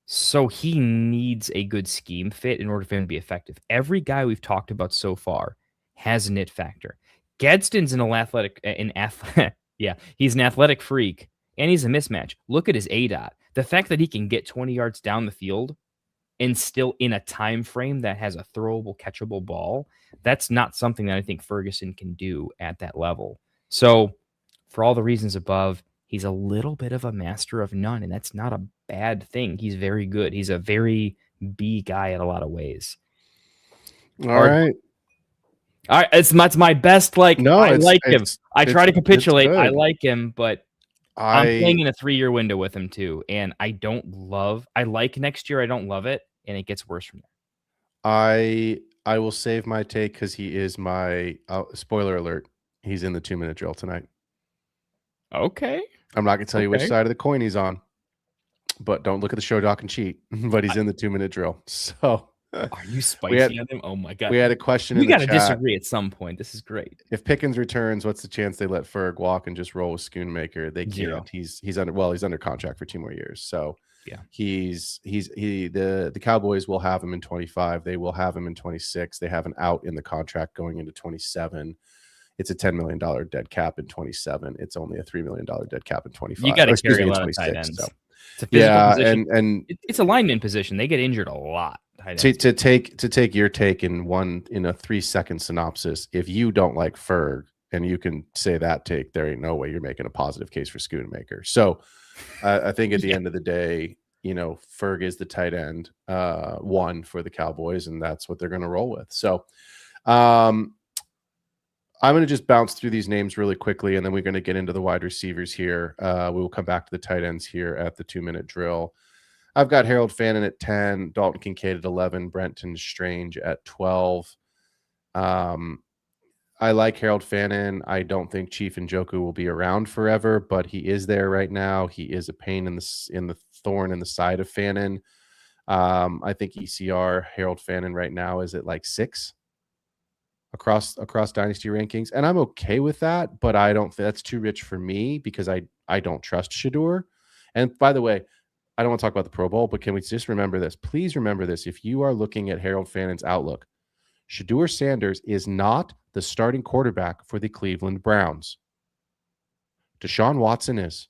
So he needs a good scheme fit in order for him to be effective. Every guy we've talked about so far has an it factor. Gadsden's he's an athletic freak, and he's a mismatch. Look at his ADOT. The fact that he can get 20 yards down the field and still in a time frame that has a throwable, catchable ball, that's not something that I think Ferguson can do at that level. So for all the reasons above, he's a little bit of a master of none, and that's not a bad thing. He's very good. He's a very B guy in a lot of ways. All right. It's my best. Like, no, I like him. I try to capitulate. I like him, but I'm playing in a 3-year window with him too, and I like next year. I don't love it, and it gets worse from there. I will save my take because he is my spoiler alert. He's in the 2-minute drill tonight. Okay. I'm not gonna tell you which side of the coin he's on, but don't look at the show doc and cheat. But he's in the 2-minute drill. So are you spicy on him? Oh my god. We had a question. We got to disagree at some point. This is great. If Pickens returns, what's the chance they let Ferg walk and just roll with Schoonmaker? They can't. 0. He's under contract for 2 more years. So yeah, the Cowboys will have him in 25. They will have him in 26. They have an out in the contract going into 27. It's a $10 million dead cap in 27. It's only a $3 million dead cap in 25. You got to carry a lot of tight ends. So. It's a physical position. And it's a lineman position. They get injured a lot. To take your take in a 3-second synopsis, if you don't like Ferg and you can say that take, there ain't no way you're making a positive case for Schoonmaker. So I think at the end of the day, Ferg is the tight end 1 for the Cowboys, and that's what they're going to roll with. So I'm going to just bounce through these names really quickly, and then we're going to get into the wide receivers here. We will come back to the tight ends here at the 2-minute drill. I've got Harold Fannin at 10, Dalton Kincaid at 11, Brenton Strange at 12. I like Harold Fannin. I don't think Chief Njoku will be around forever, but he is there right now. He is a pain in the thorn in the side of Fannin. I think ECR Harold Fannin right now is at like 6 across Dynasty rankings, and I'm okay with that, but I don't think that's too rich for me because I don't trust Shedeur. And by the way, I don't want to talk about the Pro Bowl, but can we just remember this? Please remember this. If you are looking at Harold Fannin's outlook, Shedeur Sanders is not the starting quarterback for the Cleveland Browns. Deshaun Watson is.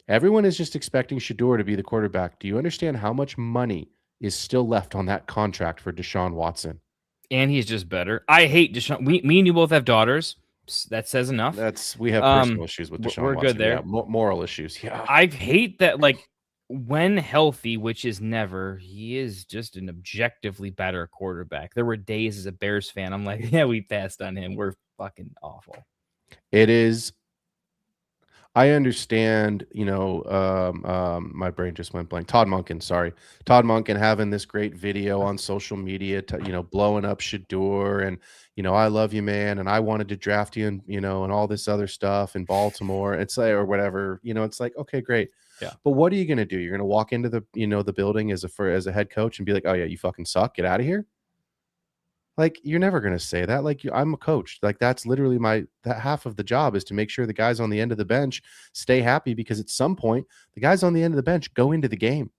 Everyone is just expecting Shedeur to be the quarterback. Do you understand how much money is still left on that contract for Deshaun Watson? And he's just better. I hate Deshaun. Me and you both have daughters. That says enough. We have personal issues with Deshaun We're Watson. good there. Yeah, moral issues. Yeah. I hate that, like, when healthy, which is never, he is just an objectively better quarterback. There were days as a Bears fan, I'm like, yeah, we passed on him. We're fucking awful. It is. I understand, my brain just went blank. Todd Monken having this great video on social media, blowing up Shedeur and, I love you, man. And I wanted to draft you and, and all this other stuff in Baltimore. It's like, or whatever, it's like, okay, great. Yeah. But what are you going to do? You're going to walk into the building as a head coach and be like, oh yeah, you fucking suck. Get out of here. Like, you're never going to say that. Like, I'm a coach. Like, that's literally that half of the job is to make sure the guys on the end of the bench stay happy, because at some point, the guys on the end of the bench go into the game.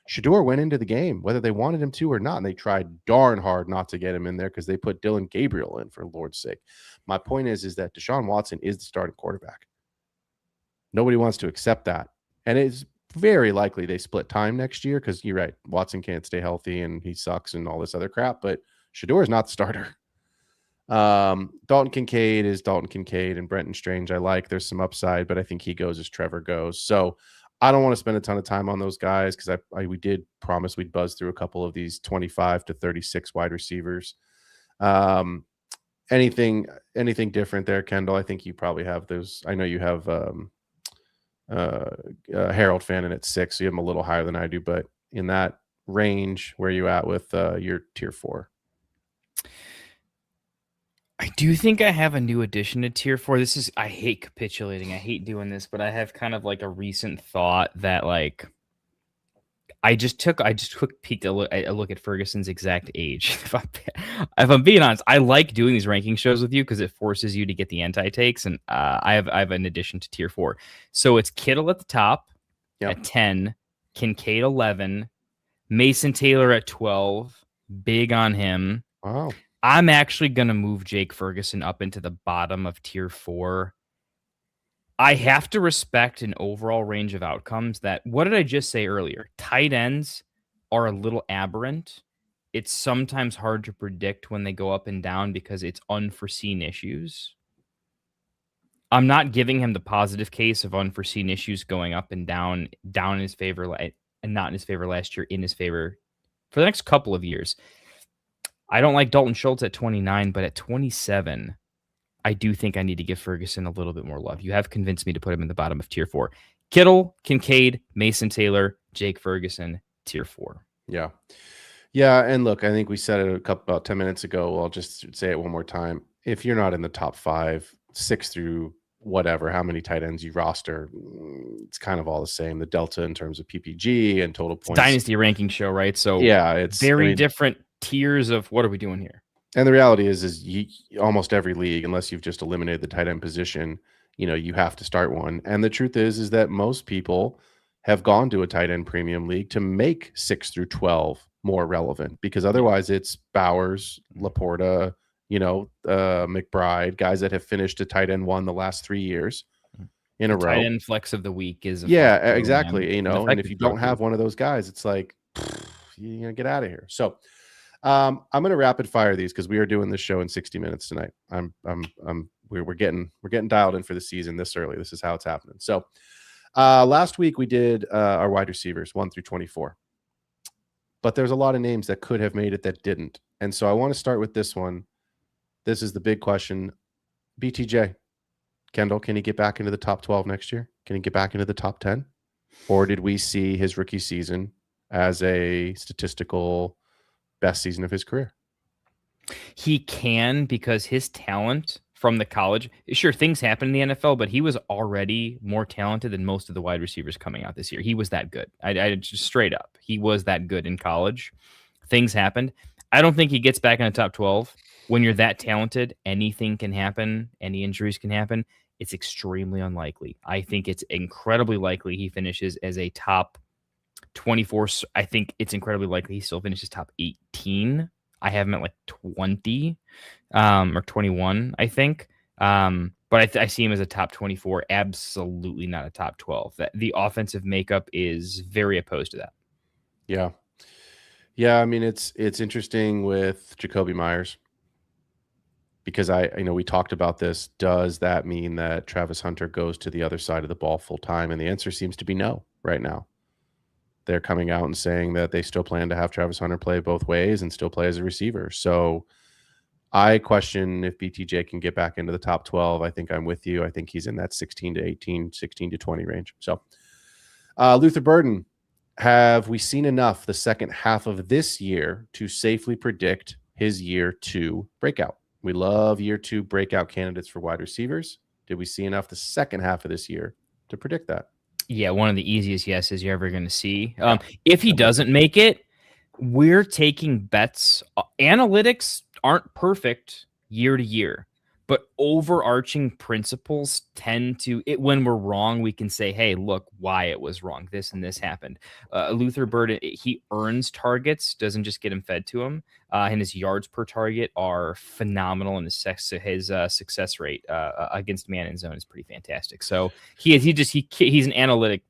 Shador went into the game, whether they wanted him to or not, and they tried darn hard not to get him in there because they put Dylan Gabriel in, for Lord's sake. My point is that Deshaun Watson is the starting quarterback. Nobody wants to accept that. And it's very likely they split time next year, because you're right, Watson can't stay healthy and he sucks and all this other crap, but Shador is not the starter. Dalton Kincaid is Dalton Kincaid, and Brenton Strange I like. There's some upside, but I think he goes as Trevor goes. So I don't want to spend a ton of time on those guys, because we did promise we'd buzz through a couple of these 25 to 36 wide receivers. Anything different there, Kendall? I think you probably have those. I know you have Harold Fannin at 6, so you have him a little higher than I do, but in that range, where are you at with your tier 4? I do think I have a new addition to tier 4. I hate capitulating. I hate doing this, but I have kind of like a recent thought that, like, I just took peeked a look at Ferguson's exact age. If I'm being honest, I like doing these ranking shows with you because it forces you to get the anti-takes, and I have an addition to tier 4. So it's Kittle at the top at 10, Kincaid 11, Mason Taylor at 12. Big on him. Wow. I'm actually going to move Jake Ferguson up into the bottom of tier 4. I have to respect an overall range of outcomes that, what did I just say earlier? Tight ends are a little aberrant. It's sometimes hard to predict when they go up and down because it's unforeseen issues. I'm not giving him the positive case of unforeseen issues going up and down in his favor, and not in his favor last year, in his favor for the next couple of years. I don't like Dalton Schultz at 29, but at 27, I do think I need to give Ferguson a little bit more love. You have convinced me to put him in the bottom of tier 4. Kittle, Kincaid, Mason Taylor, Jake Ferguson, tier 4. Yeah. Yeah, and look, I think we said it about 10 minutes ago. I'll just say it one more time. If you're not in the top 5, 6 through whatever, how many tight ends you roster, it's kind of all the same. The delta in terms of PPG and total points. Dynasty ranking show, right? So yeah, it's different tiers of what are we doing here. And the reality is almost every league, unless you've just eliminated the tight end position, you have to start one. And the truth is that most people have gone to a tight end premium league to make 6 through 12 more relevant, because otherwise it's Bowers, Laporta, McBride, guys that have finished a tight end 1 the last 3 years in a row. Tight end flex of the week is exactly. And if you don't have one of those guys, it's like, you're gonna get out of here. So I'm going to rapid fire these because we are doing this show in 60 minutes tonight. We're getting dialed in for the season this early. This is how it's happening. So last week we did our wide receivers 1 through 24, but there's a lot of names that could have made it that didn't. And so I want to start with this one. This is the big question. BTJ, Kendall, can he get back into the top 12 next year? Can he get back into the top 10? Or did we see his rookie season as a statistical best season of his career? He can, because his talent from the college, sure, things happen in the NFL, but he was already more talented than most of the wide receivers coming out this year. He was that good. I just straight up, he was that good in college. Things happened. I don't think he gets back in the top 12. When you're that talented, anything can happen. Any injuries can happen. It's extremely unlikely. I think it's incredibly likely he finishes as a top 24. I think it's incredibly likely he still finishes top 18. I have him at like 20 or 21, I think. But I see him as a top 24, absolutely not a top 12. The offensive makeup is very opposed to that. Yeah. Yeah, I mean, it's interesting with Jacoby Myers, because we talked about this. Does that mean that Travis Hunter goes to the other side of the ball full time? And the answer seems to be no right now. They're coming out and saying that they still plan to have Travis Hunter play both ways and still play as a receiver. So I question if BTJ can get back into the top 12. I think I'm with you. I think he's in that 16 to 18, 16 to 20 range. So Luther Burden, have we seen enough the second half of this year to safely predict his year 2 breakout? We love year 2 breakout candidates for wide receivers. Did we see enough the second half of this year to predict that? Yeah, one of the easiest yeses you're ever going to see. If he doesn't make it, we're taking bets. Analytics aren't perfect year to year, but overarching principles tend to it. When we're wrong, we can say, "Hey, look, why it was wrong. This and this happened." Luther Bird, he earns targets, doesn't just get them fed to him. And his yards per target are phenomenal, and his success rate against man in zone is pretty fantastic. So he's an analytic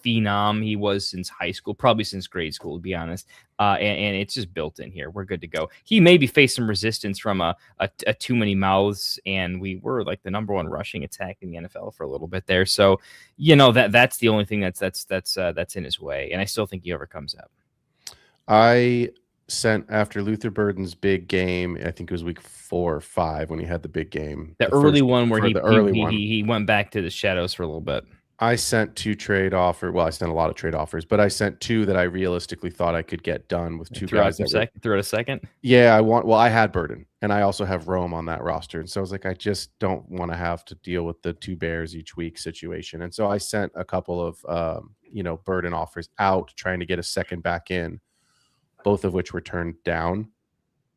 phenom. He was since high school, probably since grade school, to be honest. And it's just built in here. We're good to go. He maybe faced some resistance from a too many mouths, and we were like the number one rushing attack in the NFL for a little bit there. So, that's the only thing that's in his way, and I still think he overcomes that. I sent after Luther Burden's big game. I think it was week 4 or 5 when he had the big game. The early one where he went back to the shadows for a little bit. I sent 2 trade offers. Well, I sent a lot of trade offers, but I sent 2 that I realistically thought I could get done with 2 guys. Threw out a second. Yeah, I had Burden, and I also have Rome on that roster, and so I was like, I just don't want to have to deal with the 2 Bears each week situation, and so I sent a couple of Burden offers out, trying to get a second back in, both of which were turned down,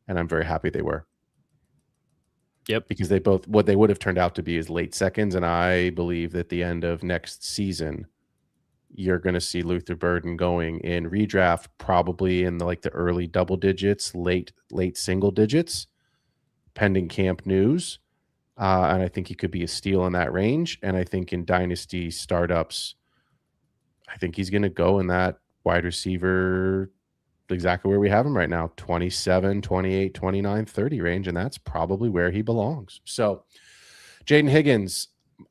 and I'm very happy they were. Yep. Because what they would have turned out to be is late seconds. And I believe that the end of next season, you're going to see Luther Burden going in redraft, probably in the early double digits, late single digits, pending camp news. And I think he could be a steal in that range. And I think in dynasty startups, I think he's going to go in that wide receiver exactly where we have him right now, 27, 28, 29, 30 range, and that's probably where he belongs. So Jaden Higgins,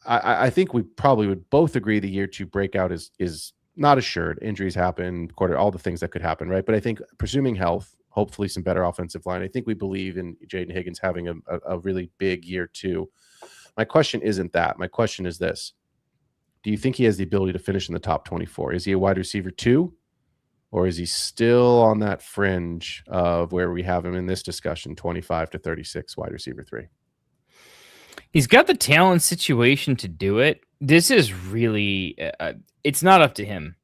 I think we probably would both agree the year 2 breakout is not assured. Injuries happen, all the things that could happen, right? But I think presuming health, hopefully some better offensive line, I think we believe in Jaden Higgins having a really big year 2. My question isn't that. My question is this. Do you think he has the ability to finish in the top 24? Is he a wide receiver 2? Or is he still on that fringe of where we have him in this discussion, 25 to 36, wide receiver 3? He's got the talent situation to do it. This is really, it's not up to him.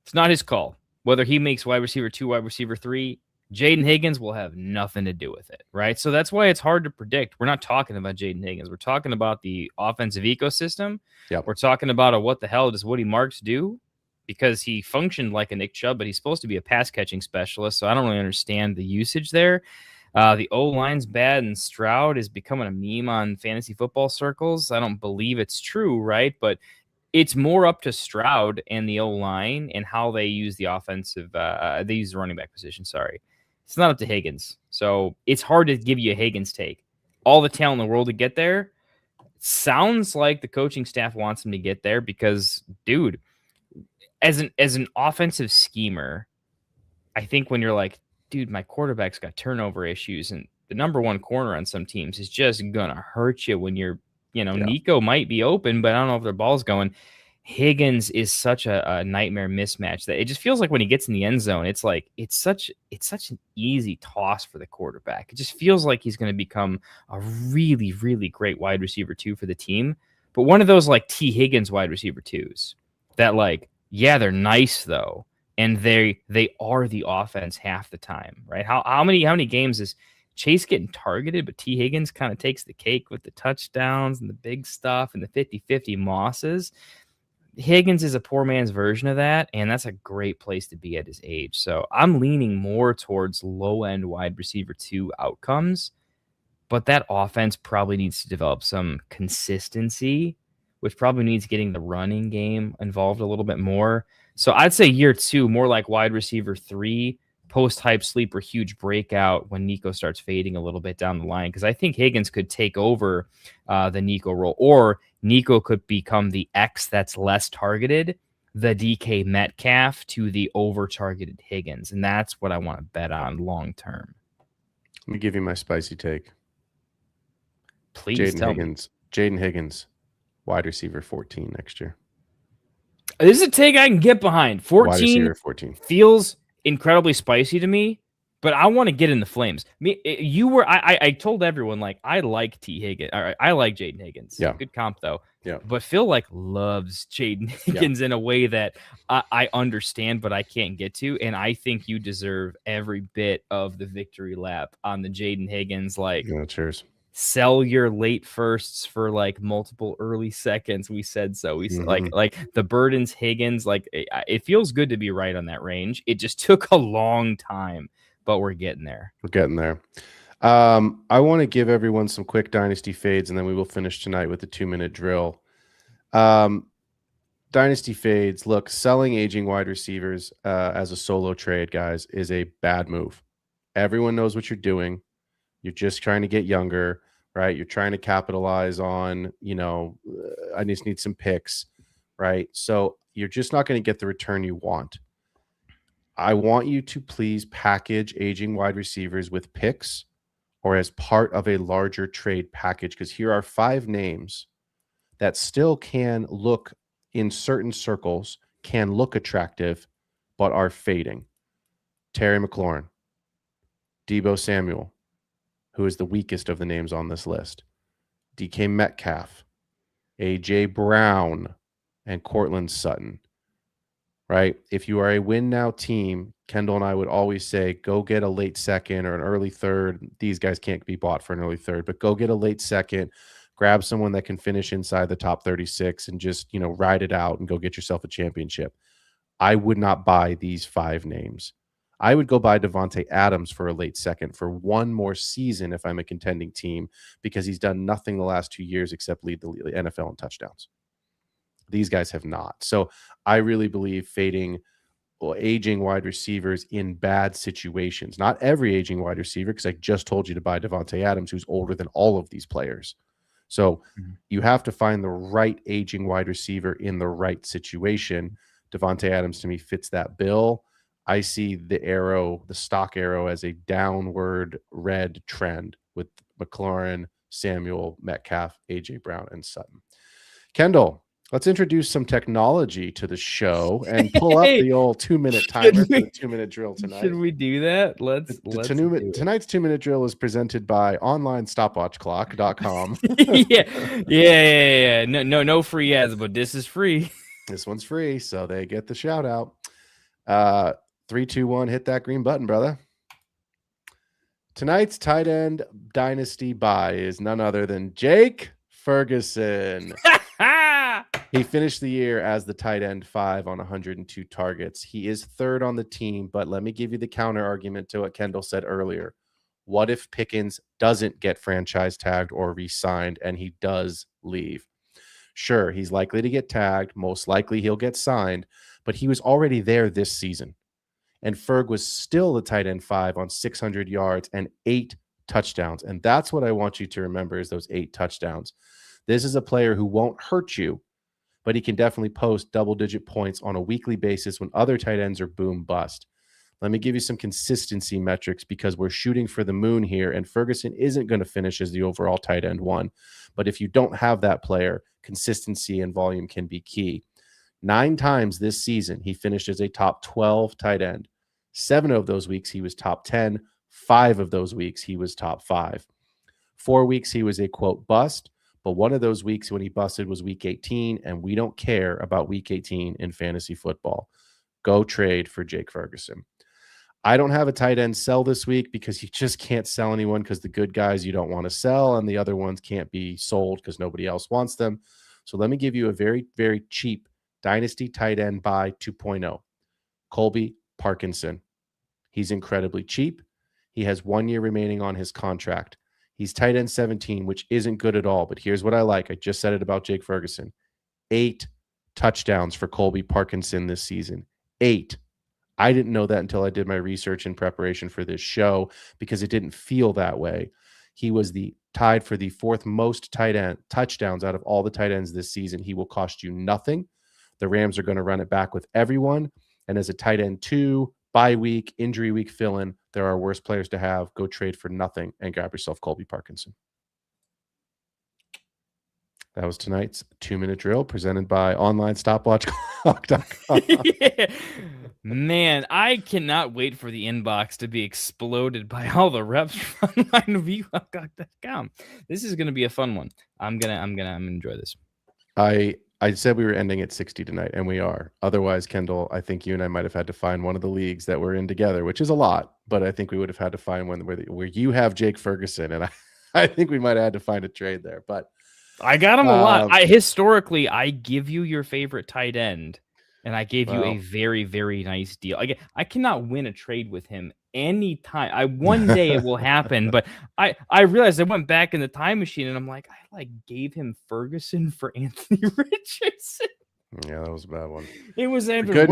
It's not his call. Whether he makes wide receiver 2, wide receiver 3, Jaden Higgins will have nothing to do with it, right? So that's why it's hard to predict. We're not talking about Jaden Higgins. We're talking about the offensive ecosystem. Yep. We're talking about what the hell does Woody Marks do? Because he functioned like a Nick Chubb, but he's supposed to be a pass-catching specialist, so I don't really understand the usage there. The O-line's bad, and Stroud is becoming a meme on fantasy football circles. I don't believe it's true, right? But it's more up to Stroud and the O-line and how they use the they use the running back position, sorry. It's not up to Higgins. So it's hard to give you a Higgins take. All the talent in the world to get there. Sounds like the coaching staff wants him to get there because, dude, as an offensive schemer, I think when you're like, dude, my quarterback's got turnover issues, and the number 1 corner on some teams is just gonna hurt you when you're, Nico might be open, but I don't know if their ball's going. Higgins is such a nightmare mismatch that it just feels like when he gets in the end zone, it's like it's such an easy toss for the quarterback. It just feels like he's going to become a really, really great wide receiver 2 for the team, but one of those like T. Higgins wide receiver 2s that yeah, they're nice though, and they are the offense half the time, right? How many games is Chase getting targeted, but T. Higgins kind of takes the cake with the touchdowns and the big stuff and the 50-50 mosses? Higgins is a poor man's version of that, and that's a great place to be at his age. So I'm leaning more towards low-end wide receiver 2 outcomes, but that offense probably needs to develop some consistency, which probably needs getting the running game involved a little bit more. So I'd say year 2, more like wide receiver 3, post-hype sleeper, huge breakout when Nico starts fading a little bit down the line, because I think Higgins could take over the Nico role, or Nico could become the X that's less targeted, the DK Metcalf to the over-targeted Higgins, and that's what I want to bet on long-term. Let me give you my spicy take. Please Jaden Higgins, wide receiver 14 next year. This is a take I can get behind. 14, wide receiver 14 feels incredibly spicy to me, but I want to get in the flames. I told everyone, like, I like T. Higgins. I like Jaden Higgins. Yeah. Good comp, though. Yeah. But Phil, like, loves Jaden Higgins in a way that I understand, but I can't get to. And I think you deserve every bit of the victory lap on the Jaden Higgins. Like, Yeah, cheers. Sell your late firsts for like multiple early seconds. We said so. We said like the Burdens Higgins. Like it feels good to be right on that range. It just took a long time, but we're getting there. We're getting there. I want to give everyone some quick dynasty fades, and then we will finish tonight with the 2-minute drill. Dynasty fades. Look, selling aging wide receivers as a solo trade, guys, is a bad move. Everyone knows what you're doing. You're just trying to get younger, right? You're trying to capitalize on, I just need some picks, right? So you're just not going to get the return you want. I want you to please package aging wide receivers with picks or as part of a larger trade package, because here are 5 names that still can look in certain circles, can look attractive, but are fading. Terry McLaurin, Deebo Samuel, who is the weakest of the names on this list, DK Metcalf, A.J. Brown, and Cortland Sutton, right? If you are a win now team, Kendall and I would always say, go get a late second or an early third. These guys can't be bought for an early third, but go get a late second, grab someone that can finish inside the top 36 and just, ride it out and go get yourself a championship. I would not buy these 5 names. I would go buy Devontae Adams for a late second for one more season if I'm a contending team, because he's done nothing the last 2 years except lead the NFL in touchdowns. These guys have not. So I really believe fading aging wide receivers in bad situations. Not every aging wide receiver, because I just told you to buy Devontae Adams, who's older than all of these players. So you have to find the right aging wide receiver in the right situation. Devontae Adams, to me, fits that bill. I see the stock arrow, as a downward red trend with McLaurin, Samuel, Metcalf, A.J. Brown, and Sutton. Kendall, let's introduce some technology to the show and pull up the old 2-minute timer for the 2-minute drill tonight. Should we do that? Let's Tonight's 2-minute drill is presented by onlinestopwatchclock.com. Yeah. No free ads, but this is free. This one's free, so they get the shout out. 3, 2, 1, hit that green button, brother. Tonight's tight end dynasty buy is none other than Jake Ferguson. He finished the year as the tight end 5 on 102 targets. He is 3rd on the team, but let me give you the counter argument to what Kendall said earlier. What if Pickens doesn't get franchise tagged or re-signed and he does leave? Sure, he's likely to get tagged. Most likely he'll get signed, but he was already there this season. And Ferg was still the tight end 5 on 600 yards and 8 touchdowns. And that's what I want you to remember, is those 8 touchdowns. This is a player who won't hurt you, but he can definitely post double-digit points on a weekly basis when other tight ends are boom bust. Let me give you some consistency metrics, because we're shooting for the moon here, and Ferguson isn't going to finish as the overall tight end 1. But if you don't have that player, consistency and volume can be key. 9 times this season, he finished as a top 12 tight end. 7 of those weeks, he was top 10. 5 of those weeks, he was top 5. 4 weeks, he was a, quote, bust. But one of those weeks when he busted was week 18, and we don't care about week 18 in fantasy football. Go trade for Jake Ferguson. I don't have a tight end sell this week, because you just can't sell anyone, because the good guys you don't want to sell and the other ones can't be sold because nobody else wants them. So let me give you a very, very cheap dynasty tight end buy 2.0. Colby Parkinson. He's incredibly cheap. He has 1 year remaining on his contract. He's tight end 17, which isn't good at all. But here's what I like. I just said it about Jake Ferguson. 8 touchdowns for Colby Parkinson this season. 8. I didn't know that until I did my research in preparation for this show, because it didn't feel that way. He was tied for the 4th most tight end touchdowns out of all the tight ends this season. He will cost you nothing. The Rams are going to run it back with everyone. And as a tight end 2, bye week, injury week fill-in, there are worse players to have. Go trade for nothing and grab yourself Colby Parkinson. That was tonight's 2-minute drill presented by OnlineStopWatchClock.com. Yeah. Man, I cannot wait for the inbox to be exploded by all the reps from OnlineView.com. This is gonna be a fun one. I'm gonna enjoy this. I said we were ending at 60 tonight, and we are. Otherwise, Kendall, I think you and I might have had to find one of the leagues that we're in together, which is a lot, but I think we would have had to find one where you have Jake Ferguson, and I think we might have had to find a trade there. But I got him a lot. Historically, I give you your favorite tight end, and I gave you a very, very nice deal. Again, I cannot win a trade with him anytime. One day it will happen, but I realized I went back in the time machine, and I'm like, I gave him Ferguson for Anthony Richardson. Yeah, that was a bad one. It was the good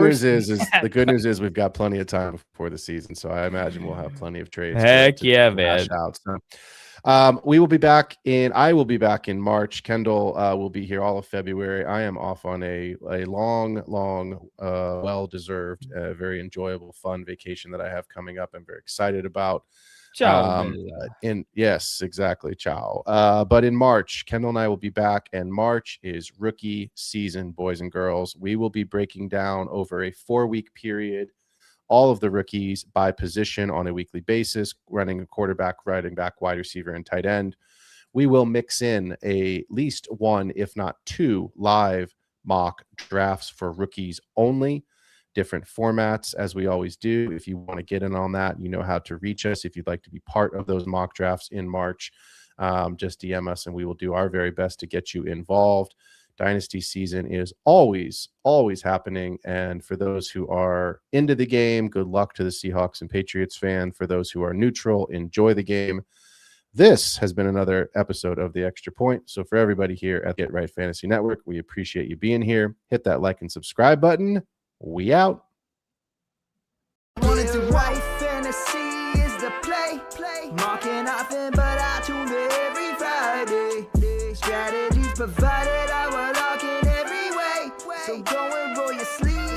news is we've got plenty of time before the season, so I imagine we'll have plenty of trades. Heck yeah, man! Out, so. We will be back I will be back in March. Kendall will be here all of February. I am off on a long, well-deserved, very enjoyable, fun vacation that I have coming up. I'm very excited about. Ciao. Yes, exactly. Ciao. But in March, Kendall and I will be back, and March is rookie season, boys and girls. We will be breaking down over a 4-week period all of the rookies by position on a weekly basis, running a quarterback, running back, wide receiver, and tight end. We will mix in at least one, if not two, live mock drafts for rookies only, different formats as we always do. If you want to get in on that, you know how to reach us. If you'd like to be part of those mock drafts in March, just DM us and we will do our very best to get you involved. Dynasty season is always happening. And for those who are into the game, good luck to the Seahawks and Patriots fan. For those who are neutral, enjoy the game. This has been another episode of The Extra Point. So for everybody here at Get Right Fantasy Network, we appreciate you being here. Hit that like and subscribe button. We out. Fantasy is the play. Marking often, but I tune in every Friday. Strategies provided, I will lock in every way. So go and roll your sleeves.